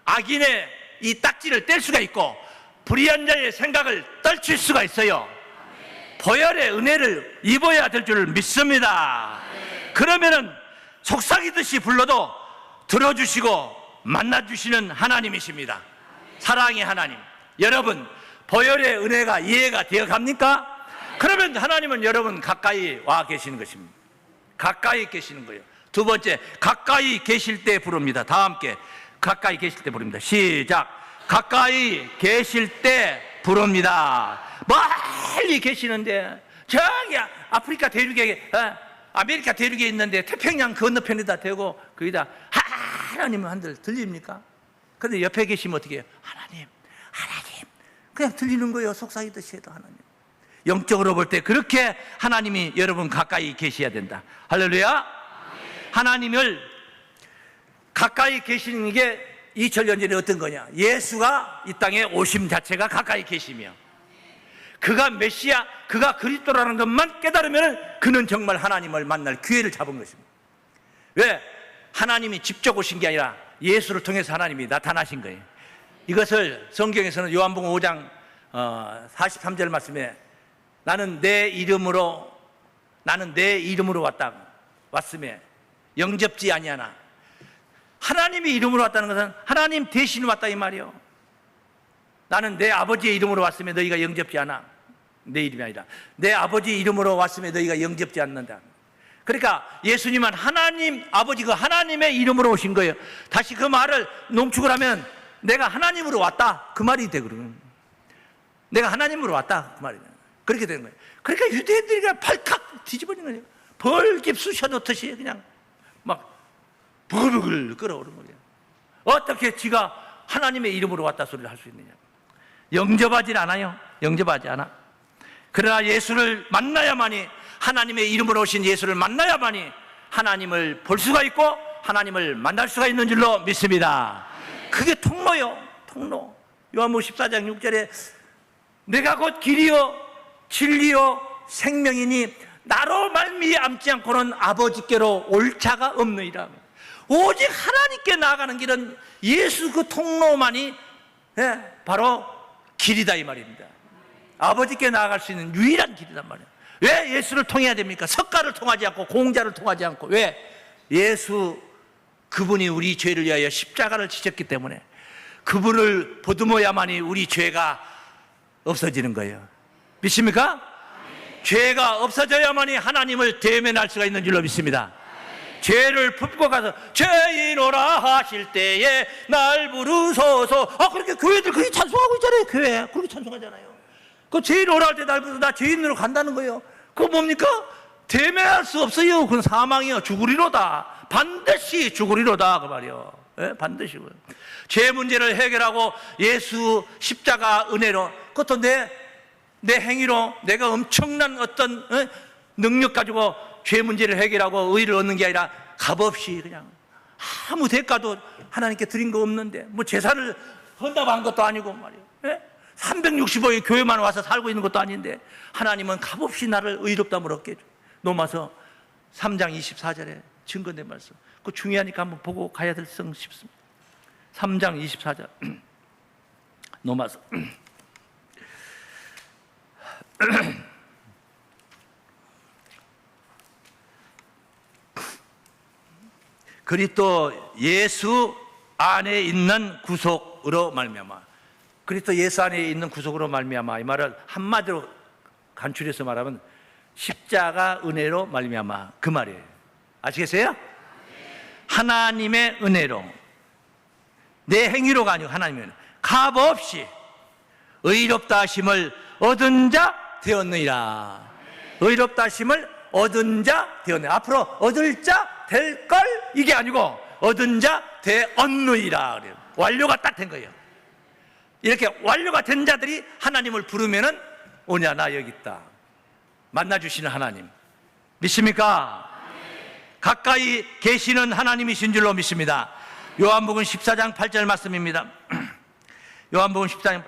악인의 이 딱지를 뗄 수가 있고 불의한 자의 생각을 떨칠 수가 있어요. 보혈의 은혜를 입어야 될 줄 믿습니다. 그러면은 속삭이듯이 불러도 들어주시고 만나주시는 하나님이십니다. 사랑의 하나님. 여러분, 보혈의 은혜가 이해가 되어 갑니까? 그러면 하나님은 여러분 가까이 와 계시는 것입니다. 가까이 계시는 거예요. 두 번째, 가까이 계실 때 부릅니다. 다 함께 가까이 계실 때 부릅니다. 시작. 가까이 계실 때 부릅니다. 멀리 계시는데 저기 아프리카 대륙에, 아메리카 대륙에 있는데 태평양 건너편에다 대고 거기다 하나님 한들 들립니까? 그런데 옆에 계시면 어떻게 해요? 하나님 그냥 들리는 거예요. 속삭이듯이 해도 하나님. 영적으로 볼 때 그렇게 하나님이 여러분 가까이 계셔야 된다. 할렐루야. 하나님을 가까이 계시는 게 2000년 전에 어떤 거냐? 예수가 이 땅에 오심 자체가 가까이 계시며 그가 메시아, 그가 그리스도라는 것만 깨달으면 그는 정말 하나님을 만날 기회를 잡은 것입니다. 왜? 하나님이 직접 오신 게 아니라 예수를 통해서 하나님이 나타나신 거예요. 이것을 성경에서는 요한복음 5장 43절 말씀에 나는 내 이름으로 왔음에 영접지 아니하나. 하나님의 이름으로 왔다는 것은 하나님 대신 왔다 이 말이요. 나는 내 아버지의 이름으로 왔음에 너희가 영접지 않아. 내 이름이 아니라 내 아버지 이름으로 왔음에 너희가 영접지 않는다. 그러니까 예수님은 하나님, 아버지 그 하나님의 이름으로 오신 거예요. 다시 그 말을 농축을 하면 내가 하나님으로 왔다 그 말이 되거든요. 내가 하나님으로 왔다 그 말이에요. 그렇게 되는 거예요. 그러니까 유대인들이 그냥 발칵 뒤집어진 거예요. 벌집 쑤셔 넣듯이 그냥 막 부글부글 끓어오르는 거예요. 어떻게 지가 하나님의 이름으로 왔다 소리를 할 수 있느냐. 영접하지 않아요. 영접하지 않아. 그러나 예수를 만나야만이, 하나님의 이름으로 오신 예수를 만나야만이 하나님을 볼 수가 있고 하나님을 만날 수가 있는 줄로 믿습니다. 그게 통로요. 통로. 요한복음 14장 6절에 내가 곧 길이요 진리요 생명이니 나로 말미암지 않고는 아버지께로 올 자가 없느니라. 오직 하나님께 나아가는 길은 예수 그 통로만이 바로 길이다 이 말입니다. 아버지께 나아갈 수 있는 유일한 길이란 말이에요. 왜 예수를 통해야 됩니까? 석가를 통하지 않고 공자를 통하지 않고. 왜? 예수 그분이 우리 죄를 위하여 십자가를 지셨기 때문에 그분을 보듬어야만이 우리 죄가 없어지는 거예요. 믿습니까? 죄가 없어져야만이 하나님을 대면할 수가 있는 줄로 믿습니다. 죄를 품고 가서 죄인오라 하실 때에 날 부르소서. 그렇게 교회들 그렇게 찬송하고 있잖아요. 교회 그렇게 찬송하잖아요. 그 죄인오라 할 때 날 부르소서. 나 죄인으로 간다는 거예요. 그거 뭡니까? 대면할 수 없어요. 그건 사망이요. 죽으리로다. 반드시 죽으리로다 그 말이요. 예? 반드시. 죄 문제를 해결하고 예수 십자가 은혜로, 그것도 내 행위로 내가 엄청난 어떤 능력 가지고 죄 문제를 해결하고 의를 얻는 게 아니라 값없이 그냥 아무 대가도 하나님께 드린 거 없는데, 뭐 제사를 헌답한 것도 아니고 말이에요. 예? 365일 교회만 와서 살고 있는 것도 아닌데 하나님은 값없이 나를 의롭다함을 얻게 해줘. 로마서 3장 24절에 증거된 말씀. 그거 중요하니까 한번 보고 가야 될 성 싶습니다. 3장 24절 로마서. 그리스도 예수 안에 있는 구속으로 말미암아. 그리스도 예수 안에 있는 구속으로 말미암아. 이 말을 한마디로 간추려서 말하면 십자가 은혜로 말미암아, 그 말이에요. 아시겠어요? 하나님의 은혜로, 내 행위로가 아니고 하나님의 은혜, 값없이 의롭다 하심을 얻은 자 되었느니라. 의롭다 하심을 얻은 자 되었느니라. 앞으로 얻을 자 될 걸, 이게 아니고 얻은 자 되었느니라. 완료가 딱 된 거예요. 이렇게 완료가 된 자들이 하나님을 부르면은 오냐 나 여기 있다 만나주시는 하나님 믿습니까? 가까이 계시는 하나님이신 줄로 믿습니다. 요한복음 14장 8절 말씀입니다. 요한복음 14장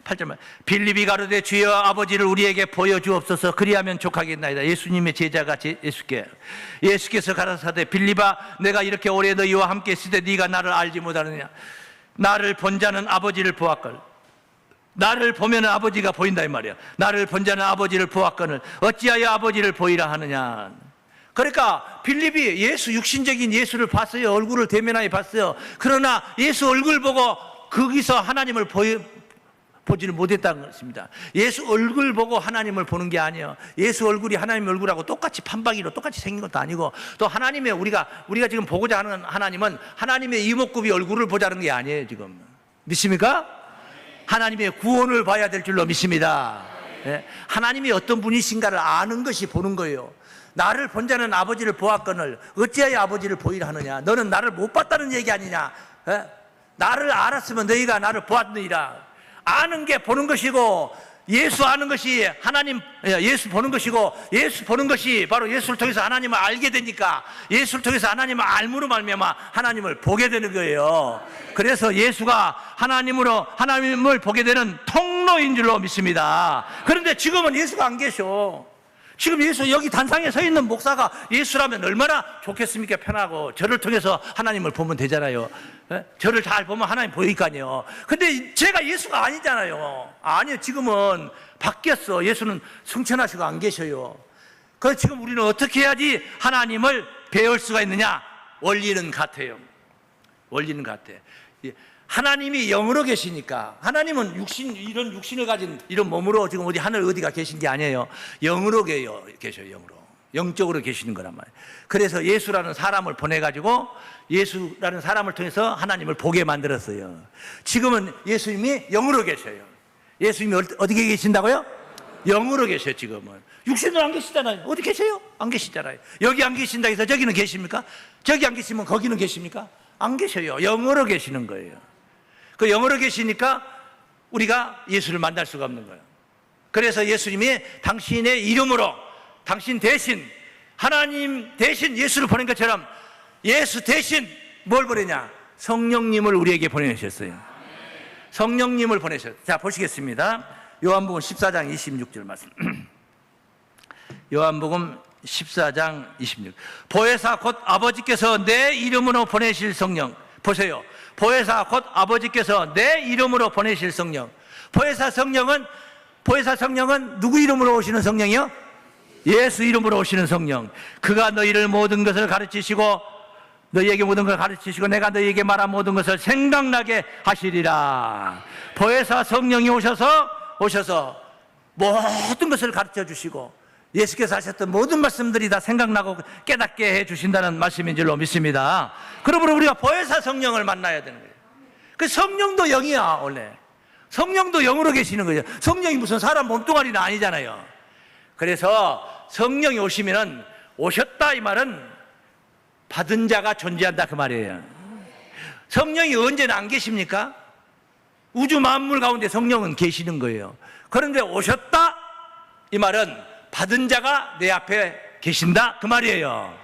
8절 말씀. 빌립이 가로되 주여 아버지를 우리에게 보여주옵소서. 그리하면 족하겠나이다. 예수님의 제자가 예수께서 가라사대 빌립아, 내가 이렇게 오래 너희와 함께 있을 때 네가 나를 알지 못하느냐? 나를 본 자는 아버지를 보았걸. 나를 보면 아버지가 보인다 이 말이야. 나를 본 자는 아버지를 보았거늘 어찌하여 아버지를 보이라 하느냐. 그러니까 빌립이 예수, 육신적인 예수를 봤어요. 얼굴을 대면하여 봤어요. 그러나 예수 얼굴 보고 거기서 하나님을 보지를 못했다는 것입니다. 예수 얼굴 보고 하나님을 보는 게 아니에요. 예수 얼굴이 하나님 얼굴하고 똑같이 판박이로 똑같이 생긴 것도 아니고, 또 하나님의 우리가 지금 보고자 하는 하나님은 하나님의 이목구비 얼굴을 보자는 게 아니에요. 지금 믿습니까? 하나님의 구원을 봐야 될 줄로 믿습니다. 예? 하나님이 어떤 분이신가를 아는 것이 보는 거예요. 나를 본 자는 아버지를 보았거늘 어찌하여 아버지를 보이라 하느냐. 너는 나를 못 봤다는 얘기 아니냐. 예? 나를 알았으면 너희가 나를 보았느니라. 아는 게 보는 것이고, 예수 아는 것이 하나님, 예수 보는 것이고, 예수 보는 것이 바로 예수를 통해서 하나님을 알게 되니까 예수를 통해서 하나님을 알므로 말미암아 하나님을 보게 되는 거예요. 그래서 예수가 하나님을 보게 되는 통로인 줄로 믿습니다. 그런데 지금은 예수가 안 계셔. 지금 예수, 여기 단상에 서 있는 목사가 예수라면 얼마나 좋겠습니까? 편하고 저를 통해서 하나님을 보면 되잖아요. 저를 잘 보면 하나님 보이니까요. 근데 제가 예수가 아니잖아요. 아니요, 지금은 바뀌었어. 예수는 승천하시고 안 계셔요. 그래서 지금 우리는 어떻게 해야지 하나님을 배울 수가 있느냐? 원리는 같아요. 원리는 같아. 하나님이 영으로 계시니까, 하나님은 이런 육신을 가진 이런 몸으로 지금 어디 하늘 어디가 계신 게 아니에요. 영으로 계셔요. 영으로. 영적으로 계시는 거란 말이에요. 그래서 예수라는 사람을 보내가지고 예수라는 사람을 통해서 하나님을 보게 만들었어요. 지금은 예수님이 영으로 계셔요. 예수님이 어디에 계신다고요? 영으로 계셔요. 지금은. 육신으로 안 계시잖아요. 어디 계세요? 안 계시잖아요. 여기 안 계신다 해서 저기는 계십니까? 저기 안 계시면 거기는 계십니까? 안 계셔요. 영으로 계시는 거예요. 그 영으로 계시니까 우리가 예수를 만날 수가 없는 거예요. 그래서 예수님이 당신의 이름으로, 당신 대신, 하나님 대신 예수를 보낸 것처럼 예수 대신 뭘 보내냐? 성령님을 우리에게 보내셨어요. 성령님을 보내셨어요. 자, 보시겠습니다. 요한복음 14장 26절 말씀. 요한복음 14장 26. 보혜사 곧 아버지께서 내 이름으로 보내실 성령. 보세요. 보혜사 곧 아버지께서 내 이름으로 보내실 성령. 보혜사 성령은 누구 이름으로 오시는 성령이요? 예수 이름으로 오시는 성령, 그가 너희를 모든 것을 가르치시고 너희에게 모든 것을 가르치시고 내가 너희에게 말한 모든 것을 생각나게 하시리라. 보혜사 성령이 오셔서 모든 것을 가르쳐 주시고 예수께서 하셨던 모든 말씀들이 다 생각나고 깨닫게 해 주신다는 말씀인 줄로 믿습니다. 그러므로 우리가 보혜사 성령을 만나야 되는 거예요. 그 성령도 영이야. 원래 성령도 영으로 계시는 거죠. 성령이 무슨 사람 몸뚱아리는 아니잖아요. 그래서 성령이 오시면은, 오셨다 이 말은 받은 자가 존재한다 그 말이에요. 성령이 언제나 안 계십니까? 우주 만물 가운데 성령은 계시는 거예요. 그런데 오셨다 이 말은 받은 자가 내 앞에 계신다 그 말이에요.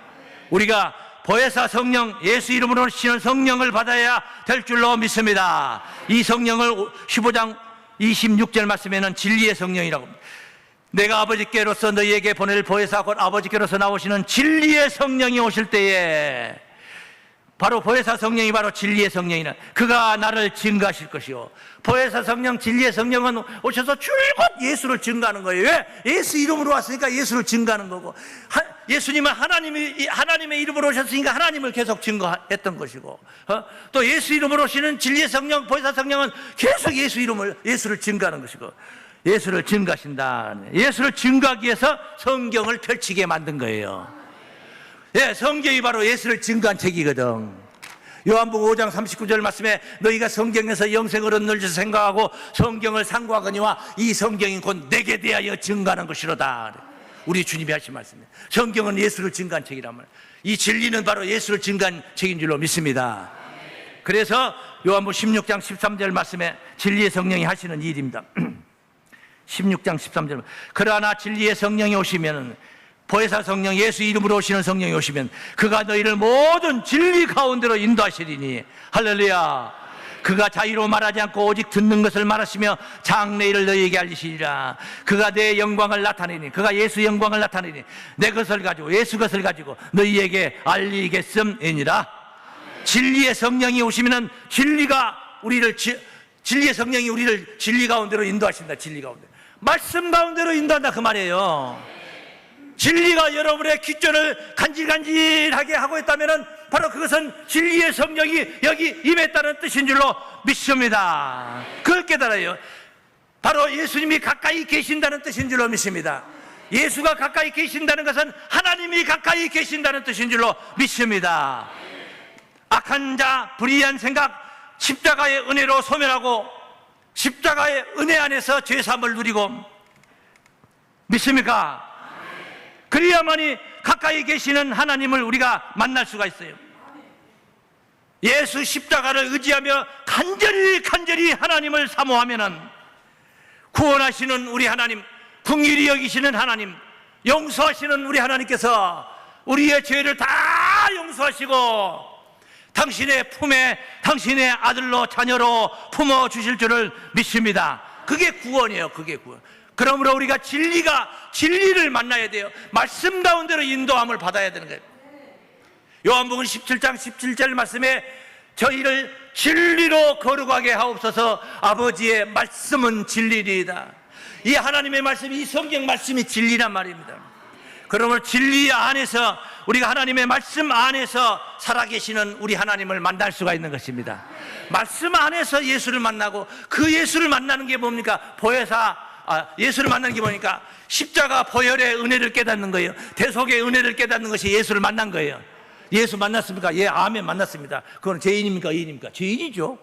우리가 보혜사 성령, 예수 이름으로 오시는 성령을 받아야 될 줄로 믿습니다. 이 성령을 15장 26절 말씀에는 진리의 성령이라고 합니다. 내가 아버지께로서 너희에게 보낼 보혜사 곧 아버지께로서 나오시는 진리의 성령이 오실 때에, 바로 보혜사 성령이 바로 진리의 성령이라, 그가 나를 증거하실 것이요. 보혜사 성령, 진리의 성령은 오셔서 줄곧 예수를 증거하는 거예요. 왜? 예수 이름으로 왔으니까 예수를 증거하는 거고, 예수님은 하나님의 이름으로 오셨으니까 하나님을 계속 증거했던 것이고, 또 예수 이름으로 오시는 진리의 성령, 보혜사 성령은 계속 예수를 증거하는 것이고, 예수를 증거하신다. 예수를 증거하기 위해서 성경을 펼치게 만든 거예요. 예, 성경이 바로 예수를 증거한 책이거든. 요한복음 5장 39절 말씀에 너희가 성경에서 영생을 얻는 줄 생각하고 성경을 상고하거니와 이 성경이 곧 내게 대하여 증거하는 것이로다. 우리 주님이 하신 말씀이에요. 성경은 예수를 증거한 책이란 말이에요. 이 진리는 바로 예수를 증거한 책인 줄로 믿습니다. 그래서 요한복음 16장 13절 말씀에 진리의 성령이 하시는 일입니다. 16장 13절, 그러나 진리의 성령이 오시면, 보혜사 성령, 예수 이름으로 오시는 성령이 오시면 그가 너희를 모든 진리 가운데로 인도하시리니, 할렐루야. 그가 자유로 말하지 않고 오직 듣는 것을 말하시며 장래일을 너희에게 알리시리라. 그가 내 영광을 나타내니, 그가 예수 영광을 나타내니 내 것을 가지고, 예수 것을 가지고 너희에게 알리겠음이니라. 진리의 성령이 오시면은 진리의 성령이 우리를 진리 가운데로 인도하신다. 진리 가운데, 말씀 가운데로 인도한다 그 말이에요. 진리가 여러분의 귓전을 간질간질하게 하고 있다면 바로 그것은 진리의 성령이 여기 임했다는 뜻인 줄로 믿습니다. 그걸 깨달아요. 바로 예수님이 가까이 계신다는 뜻인 줄로 믿습니다. 예수가 가까이 계신다는 것은 하나님이 가까이 계신다는 뜻인 줄로 믿습니다. 악한 자, 불의한 생각, 십자가의 은혜로 소멸하고 십자가의 은혜 안에서 죄사함을 누리고, 믿습니까? 그래야만이 가까이 계시는 하나님을 우리가 만날 수가 있어요. 예수 십자가를 의지하며 간절히 하나님을 사모하면은 구원하시는 우리 하나님, 긍휼히 여기시는 하나님, 용서하시는 우리 하나님께서 우리의 죄를 다 용서하시고 당신의 품에 당신의 아들로 자녀로 품어주실 줄을 믿습니다. 그게 구원이에요. 그게 구원. 그러므로 우리가 진리를 만나야 돼요. 말씀 가운데로 인도함을 받아야 되는 거예요. 요한복음 17장 17절 말씀에 저희를 진리로 거룩하게 하옵소서. 아버지의 말씀은 진리이다. 이 하나님의 말씀이, 이 성경 말씀이 진리란 말입니다. 그러므로 진리 안에서, 우리가 하나님의 말씀 안에서 살아계시는 우리 하나님을 만날 수가 있는 것입니다. 말씀 안에서 예수를 만나고, 그 예수를 만나는 게 뭡니까? 예수를 만나는 게 뭐니까? 십자가 보혈의 은혜를 깨닫는 거예요. 대속의 은혜를 깨닫는 것이 예수를 만난 거예요. 예수 만났습니까? 예, 아멘, 만났습니다. 그건 죄인입니까? 의인입니까? 죄인이죠.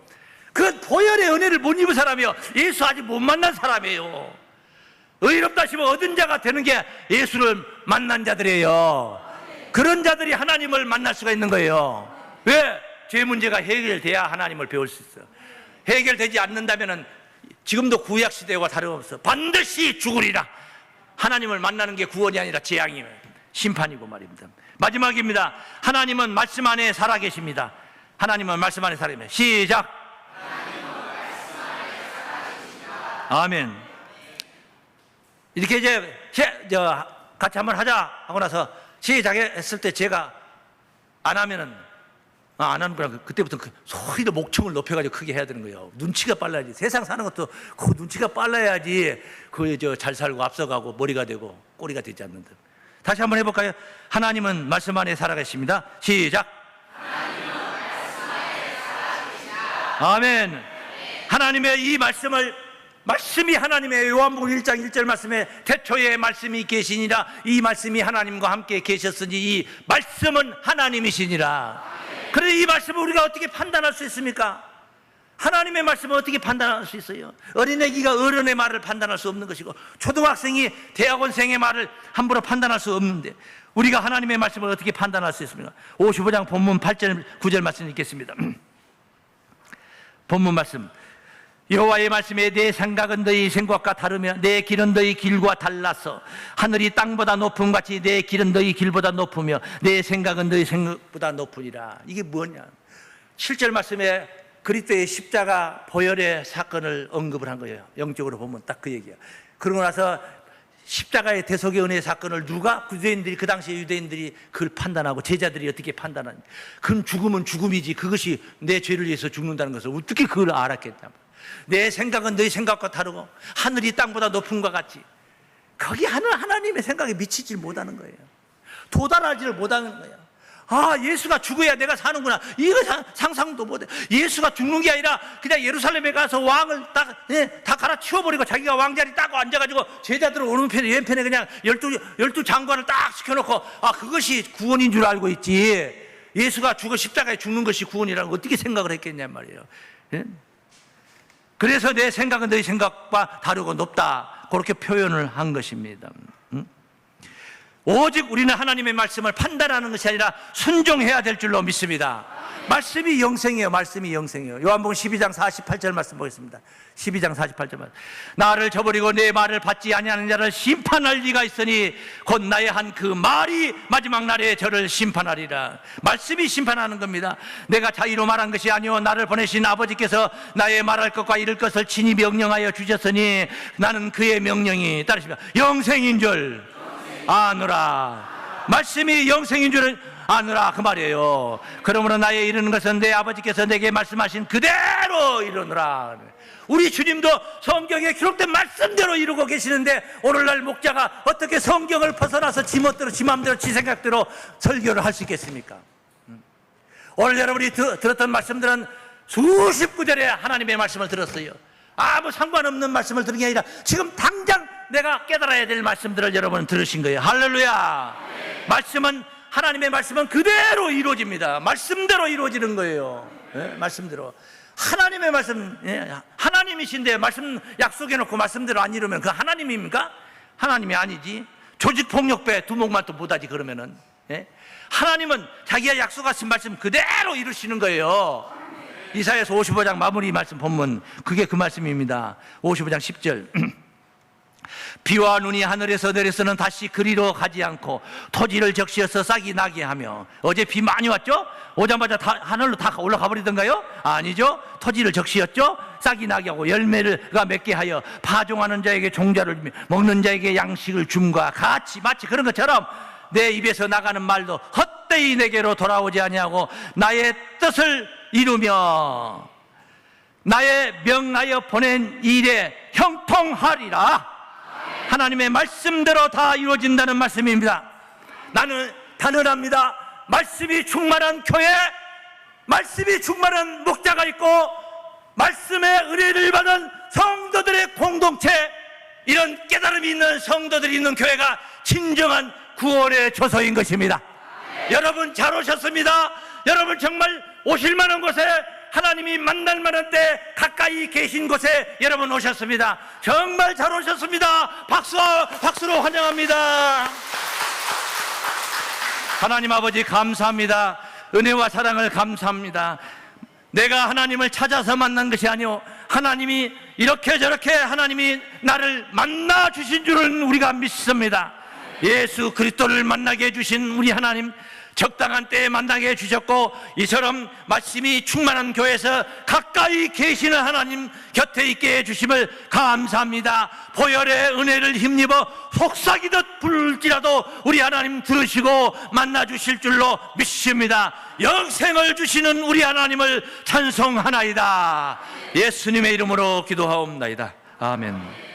그 보혈의 은혜를 못 입은 사람이요, 예수 아직 못 만난 사람이에요. 의롭다 싶어 얻은 자가 되는 게 예수를 만난 자들이에요. 그런 자들이 하나님을 만날 수가 있는 거예요. 왜? 죄 문제가 해결돼야 하나님을 배울 수 있어요. 해결되지 않는다면 지금도 구약시대와 다름없어 반드시 죽으리라. 하나님을 만나는 게 구원이 아니라 재앙이에요. 심판이고 말입니다. 마지막입니다. 하나님은 말씀 안에 살아계십니다. 하나님은 말씀 안에 살아계십니다. 시작. 아멘. 이렇게 이제 같이 한번 하자 하고 나서 시작했을 때 제가 안 하면은 안 하는 거라, 그때부터 소리로 목청을 높여가지고 크게 해야 되는 거예요. 눈치가 빨라야지. 세상 사는 것도 그 눈치가 빨라야지 잘 살고 앞서가고 머리가 되고 꼬리가 되지 않는다. 다시 한번 해볼까요? 하나님은 말씀 안에 살아계십니다. 시작. 아멘. 하나님의 이 말씀이 하나님의 요한복음 1장 1절 말씀에 태초에 말씀이 계시니라, 이 말씀이 하나님과 함께 계셨으니 이 말씀은 하나님이시니라. 그런데 이 말씀을 우리가 어떻게 판단할 수 있습니까? 하나님의 말씀을 어떻게 판단할 수 있어요? 어린애기가 어른의 말을 판단할 수 없는 것이고, 초등학생이 대학원생의 말을 함부로 판단할 수 없는데 우리가 하나님의 말씀을 어떻게 판단할 수 있습니까? 55장 본문 8절 9절 말씀 읽겠습니다. 본문 말씀. 여호와의 말씀에 내 생각은 너희 생각과 다르며 내 길은 너희 길과 달라서 하늘이 땅보다 높음 같이 내 길은 너희 길보다 높으며 내 생각은 너희 생각보다 높으니라. 이게 뭐냐? 7절 말씀에 그리스도의 십자가 보혈의 사건을 언급을 한 거예요. 영적으로 보면 딱 그 얘기야. 그러고 나서 십자가의 대속의 은혜의 사건을 누가? 유대인들이, 그 당시에 유대인들이 그걸 판단하고 제자들이 어떻게 판단하냐. 그건 죽음은 죽음이지 그것이 내 죄를 위해서 죽는다는 것을 어떻게 그걸 알았겠냐. 내 생각은 너희 생각과 다르고 하늘이 땅보다 높은 것 같이. 거기 하나님의 생각에 미치질 못하는 거예요. 도달하지를 못하는 거예요. 아, 예수가 죽어야 내가 사는구나. 이거 상상도 못해. 예수가 죽는 게 아니라 그냥 예루살렘에 가서 왕을 다 갈아치워버리고 자기가 왕자리 따고 앉아가지고 제자들 오른편에 왼편에 그냥 열두 장관을 딱 시켜놓고, 아, 그것이 구원인 줄 알고 있지. 예수가 십자가에 죽는 것이 구원이라고 어떻게 생각을 했겠냔 말이에요. 예? 그래서 내 생각은 너희 생각과 다르고 높다, 그렇게 표현을 한 것입니다. 오직 우리는 하나님의 말씀을 판단하는 것이 아니라 순종해야 될 줄로 믿습니다. 말씀이 영생이에요. 말씀이 영생이에요. 요한복음 12장 48절 말씀 보겠습니다. 12장 48절 말씀. 나를 저버리고 내 말을 받지 아니하는 자를 심판할 리가 있으니 곧 나의 한 그 말이 마지막 날에 저를 심판하리라. 말씀이 심판하는 겁니다. 내가 자의로 말한 것이 아니오 나를 보내신 아버지께서 나의 말할 것과 이를 것을 친히 명령하여 주셨으니 나는 그의 명령이 따르시면 영생인 줄 아노라. 말씀이 영생인 줄은 아노라, 그 말이에요. 그러므로 나의 이르는 것은 내 아버지께서 내게 말씀하신 그대로 이루노라. 우리 주님도 성경에 기록된 말씀대로 이루고 계시는데 오늘날 목자가 어떻게 성경을 벗어나서 지 멋대로 지 마음대로 지 생각대로 설교를 할 수 있겠습니까? 오늘 여러분이 들었던 말씀들은 수십 구절의 하나님의 말씀을 들었어요. 아무 상관없는 말씀을 들은 게 아니라 지금 당장 내가 깨달아야 될 말씀들을 여러분 들으신 거예요. 할렐루야. 말씀은, 하나님의 말씀은 그대로 이루어집니다. 말씀대로 이루어지는 거예요. 네? 말씀대로. 하나님의 말씀, 하나님이신데 말씀 약속해놓고 말씀대로 안 이루면 그 하나님입니까? 하나님이 아니지. 조직폭력배 두목만 또 못하지 그러면은. 하나님은 자기가 약속하신 말씀 그대로 이루시는 거예요. 이사야서 55장 마무리 말씀 본문, 그게 그 말씀입니다. 55장 10절. 비와 눈이 하늘에서 내려서는 다시 그리로 가지 않고 토지를 적시어서 싹이 나게 하며. 어제 비 많이 왔죠? 오자마자 다 하늘로 다 올라가 버리던가요? 아니죠. 토지를 적시었죠. 싹이 나게 하고 열매가 맺게 하여 파종하는 자에게 종자를 주며 먹는 자에게 양식을 줌과 같이, 마치 그런 것처럼 내 입에서 나가는 말도 헛되이 내게로 돌아오지 아니하고 나의 뜻을 이루며 나의 명하여 보낸 일에 형통하리라. 하나님의 말씀대로 다 이루어진다는 말씀입니다. 나는 단언합니다. 말씀이 충만한 교회, 말씀이 충만한 목자가 있고 말씀의 은혜를 받은 성도들의 공동체, 이런 깨달음이 있는 성도들이 있는 교회가 진정한 구원의 처소인 것입니다. 여러분 잘 오셨습니다. 여러분 정말 오실 만한 곳에, 하나님이 만날 만한 때 가까이 계신 곳에 여러분 오셨습니다. 정말 잘 오셨습니다. 박수로 환영합니다. 하나님 아버지 감사합니다. 은혜와 사랑을 감사합니다. 내가 하나님을 찾아서 만난 것이 아니오, 하나님이 이렇게 저렇게 하나님이 나를 만나 주신 줄은 우리가 믿습니다. 예수 그리스도를 만나게 해주신 우리 하나님, 적당한 때에 만나게 해주셨고 이처럼 말씀이 충만한 교회에서 가까이 계시는 하나님 곁에 있게 해주심을 감사합니다. 보혈의 은혜를 힘입어 속삭이듯 불지라도 우리 하나님 들으시고 만나주실 줄로 믿습니다. 영생을 주시는 우리 하나님을 찬송하나이다. 예수님의 이름으로 기도하옵나이다. 아멘.